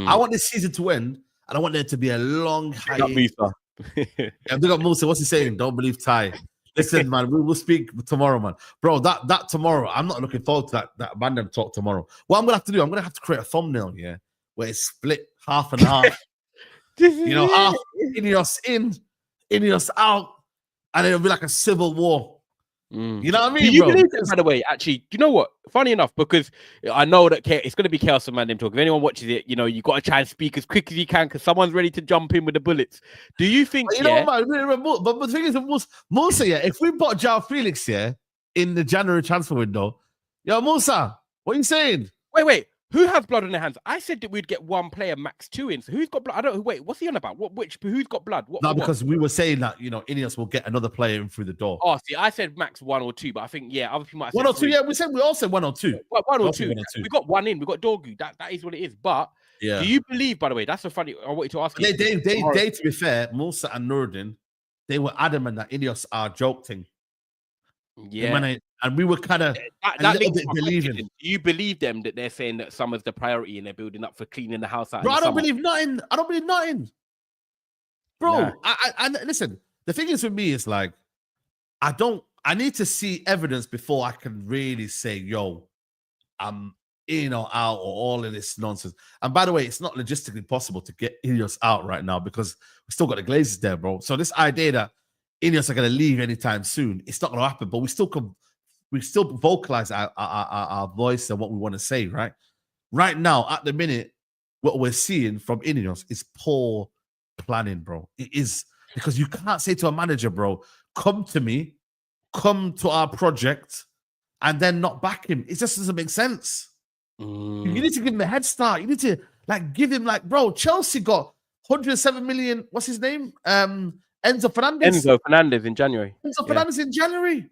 I want this season to end, and I want there to be a long hiatus. I've got Musa. What's he saying? Don't believe Ty. Listen, man, we'll speak tomorrow, man. Bro, that tomorrow, I'm not looking forward to that random talk tomorrow. What I'm going to have to do, I'm going to have to create a thumbnail, where it's split half and half. You know, half INEOS in, INEOS out, and it'll be like a civil war. You know what I mean, do you believe that, by the way? Actually, do you know what? Funny enough, because I know that it's going to be Chaos and Mandem Talk. If anyone watches it, you know, you got to try and speak as quick as you can because someone's ready to jump in with the bullets. Do you think, you know what, man? But the thing is, Musa, if we bought João Felix, in the January transfer window, Musa, what are you saying? Wait. Who has blood on their hands? I said that we'd get one player, max two in. So who's got blood? I don't. Wait, what's he on about? Who's got blood? Because we were saying that INEOS will get another player in through the door. Oh, see, I said max 1 or 2, but I think other people might. 1 or 2, we all said 1 or 2. 1 or 2. We got one in. We got Dorgu. That is what it is. But do you believe? By the way, that's so funny. I wanted to ask you. They to be fair, Musa and Nurdin, they were adamant that INEOS are a joke thing. Yeah. And we were kind of a little bit believing. Do you believe them that they're saying that summer's the priority and they're building up for cleaning the house out? Bro, I don't believe nothing. I don't believe nothing. Bro, I listen, the thing is with me is like, I need to see evidence before I can really say, yo, I'm in or out or all of this nonsense. And by the way, it's not logistically possible to get INEOS out right now because we still got the Glazers there, bro. So this idea that INEOS are going to leave anytime soon, it's not going to happen, but we still vocalize our voice and what we want to say, right? Right now, at the minute, what we're seeing from INEOS is poor planning, bro. It is, because you can't say to a manager, bro, come to me, come to our project, and then not back him. It just doesn't make sense. You need to give him a head start. You need to give him bro, Chelsea got 107 million. What's his name? Enzo Fernandez in January. Fernandez in January.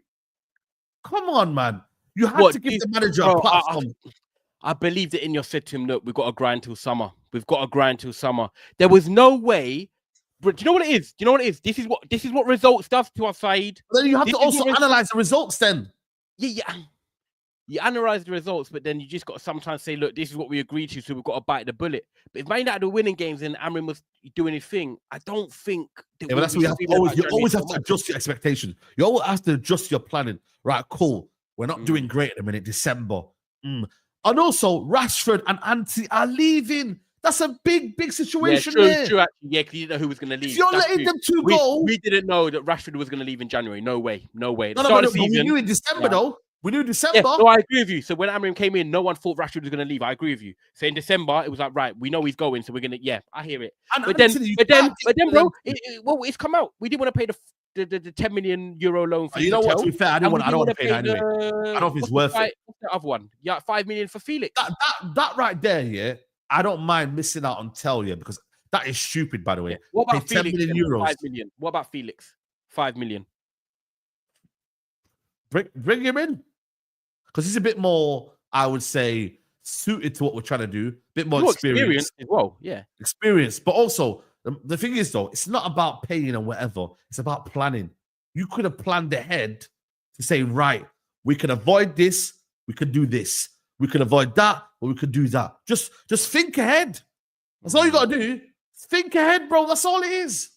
Come on, man. You have to give the manager a platform. I believe that INEOS said to him, look, we've got to grind till summer. There was no way. But do you know what it is? This is what results does to us, Saeed. Then you have to also analyze the results then. Yeah. You analyze the results, but then you just got to sometimes say, look, this is what we agreed to, so we've got to bite the bullet. But if Man United were winning games and Amrin was doing his thing, I don't think... but that's what you always have to adjust your expectations. You always have to adjust your planning. Right, cool. We're not doing great at the minute, December. And also, Rashford and Ante are leaving. That's a big situation there. True, actually. Yeah, because you didn't know who was going to leave. If you're letting them two go... We didn't know that Rashford was going to leave in January. No way. No, we knew in December, though. We knew December. Yeah, no, I agree with you. So when Amrin came in, no one thought Rashford was going to leave. I agree with you. So in December, it was like, right, we know he's going, so we're going to, yeah, I hear it. But then, bro, it's come out. We didn't want to pay the 10 million euro loan for you know what, to be fair, I don't want to pay that anyway. I don't think it's worth it. What's the other one? Yeah, 5 million for Felix. That right there, yeah, I don't mind missing out on Tell, because that is stupid, by the way. Yeah. What about Felix? 10 million euros. 5 million. What about Felix? 5 million. Bring him in. Because he's a bit more, I would say, suited to what we're trying to do. A bit more experience as well, yeah. Experience. But also, the thing is, though, it's not about paying or whatever. It's about planning. You could have planned ahead to say, right, we can avoid this, we could do this. We could avoid that, or we could do that. Just think ahead. That's all you got to do. Think ahead, bro. That's all it is.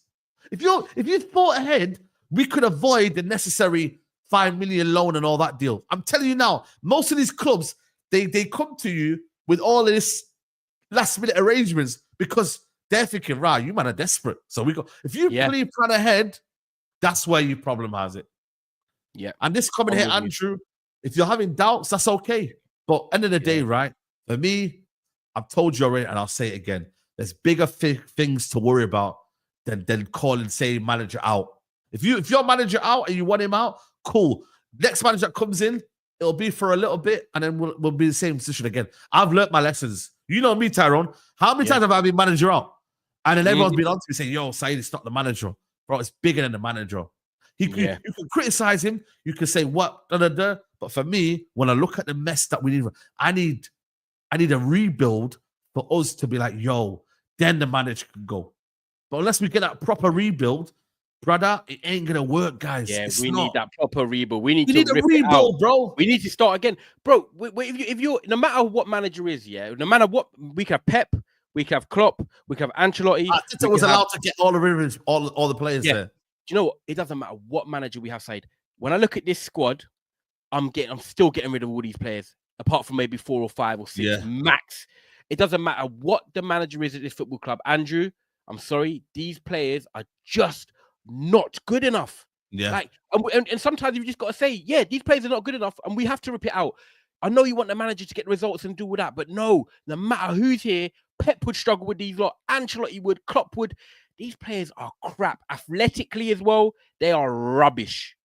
If you thought ahead, we could avoid the necessary 5 million loan and all that deal. I'm telling you now, most of these clubs, they come to you with all of this last minute arrangements because they're thinking, right, you man are desperate. So if you plan ahead, that's where your problem has it. Yeah. And this coming here, Andrew, if you're having doubts, that's okay. But end of the day, right, for me, I've told you already and I'll say it again. There's bigger things to worry about than calling, saying manager out. If your manager out and you want him out, cool. Next manager that comes in, it'll be for a little bit, and then we'll be in the same position again. I've learnt my lessons. You know me, Tyrone. How many times have I been manager out? And then everyone's been on to me saying, yo, Saeed, it's not the manager. Bro, it's bigger than the manager. You can criticize him. You can say what, But for me, when I look at the mess that we need, I need a rebuild for us to be like, yo, then the manager can go. But unless we get that proper rebuild, brother, it ain't gonna work, guys. Yeah, we need that proper rebuild. We need a rebuild, bro. We need to start again, bro. If you're no matter what manager is, no matter what, we can have Pep, we can have Klopp, we can have Ancelotti. Arteta was allowed to get all the players there. Do you know what? It doesn't matter what manager we have. Side. When I look at this squad, I'm still getting rid of all these players, apart from maybe 4 or 5 or 6 max. It doesn't matter what the manager is at this football club. Andrew, I'm sorry, these players are just not good enough. Yeah. And sometimes you just got to say, yeah, these players are not good enough, and we have to rip it out. I know you want the manager to get results and do all that, but no matter who's here, Pep would struggle with these lot, Ancelotti would, Klopp would. These players are crap. Athletically as well, they are rubbish.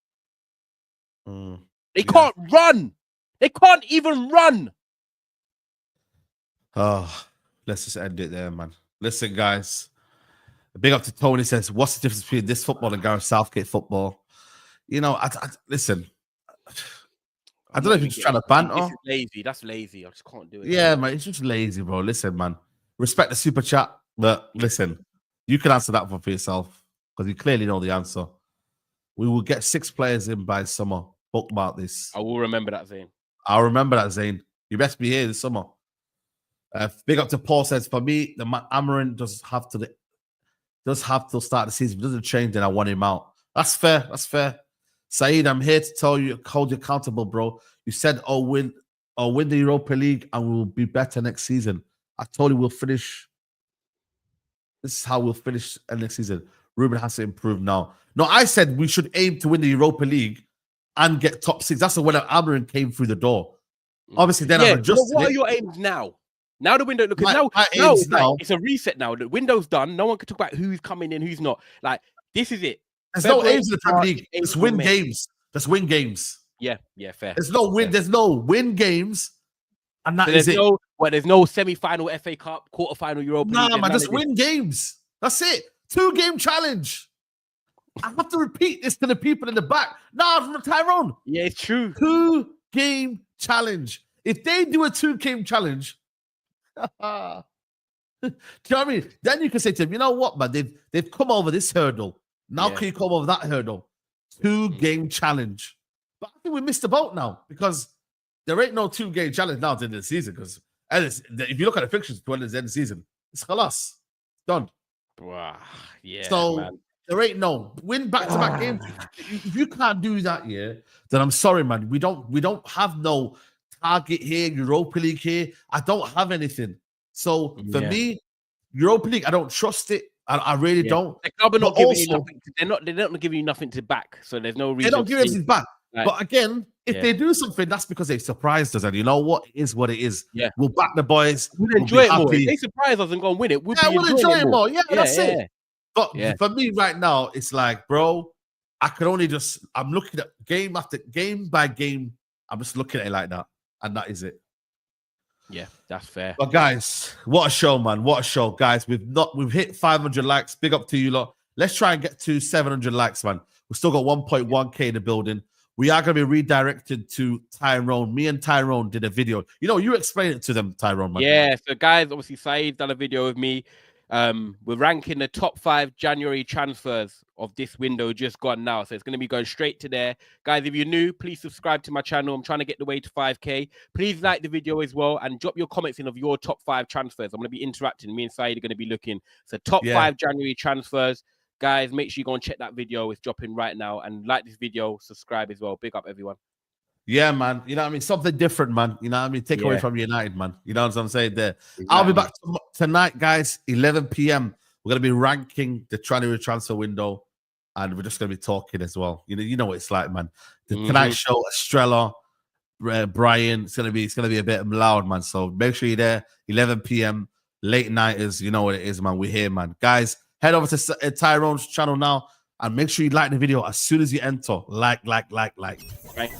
They can't run. They can't even run. Oh, let's just end it there, man. Listen, guys. Big up to Tony says, what's the difference between this football and Gareth Southgate football? You know, listen. I don't know if he's trying to banter. This is lazy. That's lazy. I just can't do it. Yeah, man. It's just lazy, bro. Listen, man. Respect the super chat. But listen, you can answer that one for yourself because you clearly know the answer. We will get 6 players in by summer. Bookmark this. I will remember that, Zane. I'll remember that, Zane. You best be here this summer. Big up to Paul says, for me, the Amarin does have to start the season. If it doesn't change, then I want him out. That's fair. That's fair. Saeed, I'm here to tell you, hold you accountable, bro. You said, win the Europa League and we'll be better next season. I told you we'll finish. This is how we'll finish next season. Ruben has to improve now. No, I said we should aim to win the Europa League and get top 6. That's when Amarin came through the door. Obviously, then I've adjusted. What are your aims now? Now the window, because now it's a reset now. The window's done. No one can talk about who's coming in, who's not. Like, this is it. There's no aims in the Premier League. Just win games. Just win games. Yeah, fair. There's no win. There's no win games, and that is it. There's no semi-final FA Cup, quarter-final Europa League. Nah, man, just win games. That's it. 2-game challenge. I have to repeat this to the people in the back. Nah, Tyrone. Yeah, it's true. 2-game challenge. If they do a 2-game challenge, do you know what I mean? Then you can say to them, you know what, man? They've come over this hurdle. Now can you come over that hurdle? 2-game challenge. But I think we missed the boat now because there ain't no 2-game challenge now at the end of the season. Because if you look at the fixtures towards the end of the season, it's khalas. Done. Wow. Yeah. So man. There ain't no win back-to-back games. If you can't do that, then I'm sorry, man. We don't have no target here, Europa League here. I don't have anything. So for me, Europa League, I don't trust it. I really don't. The club are not giving you nothing. They're not giving you nothing to back. So there's no reason. They don't give anything back. Right. But again, if they do something, that's because they surprised us. And you know what? It is what it is. Yeah. We'll back the boys. We'll enjoy it more. If they surprise us and go and win it, we'll enjoy it more. Yeah, that's it. But for me right now, it's like, bro, I could only I'm looking at game after game by game. I'm just looking at it like that. And that is it. Yeah, that's fair. But guys, what a show, man. What a show. Guys, we've hit 500 likes. Big up to you lot. Let's try and get to 700 likes, man. We've still got 1.1K in the building. We are going to be redirected to Tyrone. Me and Tyrone did a video. You know, you explain it to them, Tyrone, man. Yeah, so guys, obviously Saeed done a video with me. We're ranking the top 5 January transfers of this window just gone now. So it's going to be going straight to there. Guys, if you're new, please subscribe to my channel. I'm trying to get the way to 5K. Please like the video as well and drop your comments in of your top 5 transfers. I'm going to be interacting. Me and Saeed are going to be looking. So top 5 January transfers. Guys, make sure you go and check that video. It's dropping right now. And like this video, subscribe as well. Big up, everyone. Yeah, man. You know what I mean? Something different, man. You know what I mean? Take away from United, man. You know what I'm saying there? Exactly. I'll be back tonight, guys, 11 p.m. We're going to be ranking the January transfer window, and we're just going to be talking as well. You know what it's like, man. The Tonight Show, Estrella, Brian, it's going to be a bit loud, man. So make sure you're there, 11 p.m. Late nighters, you know what it is, man. We're here, man. Guys, head over to Tyrone's channel now and make sure you like the video as soon as you enter. Like. Right.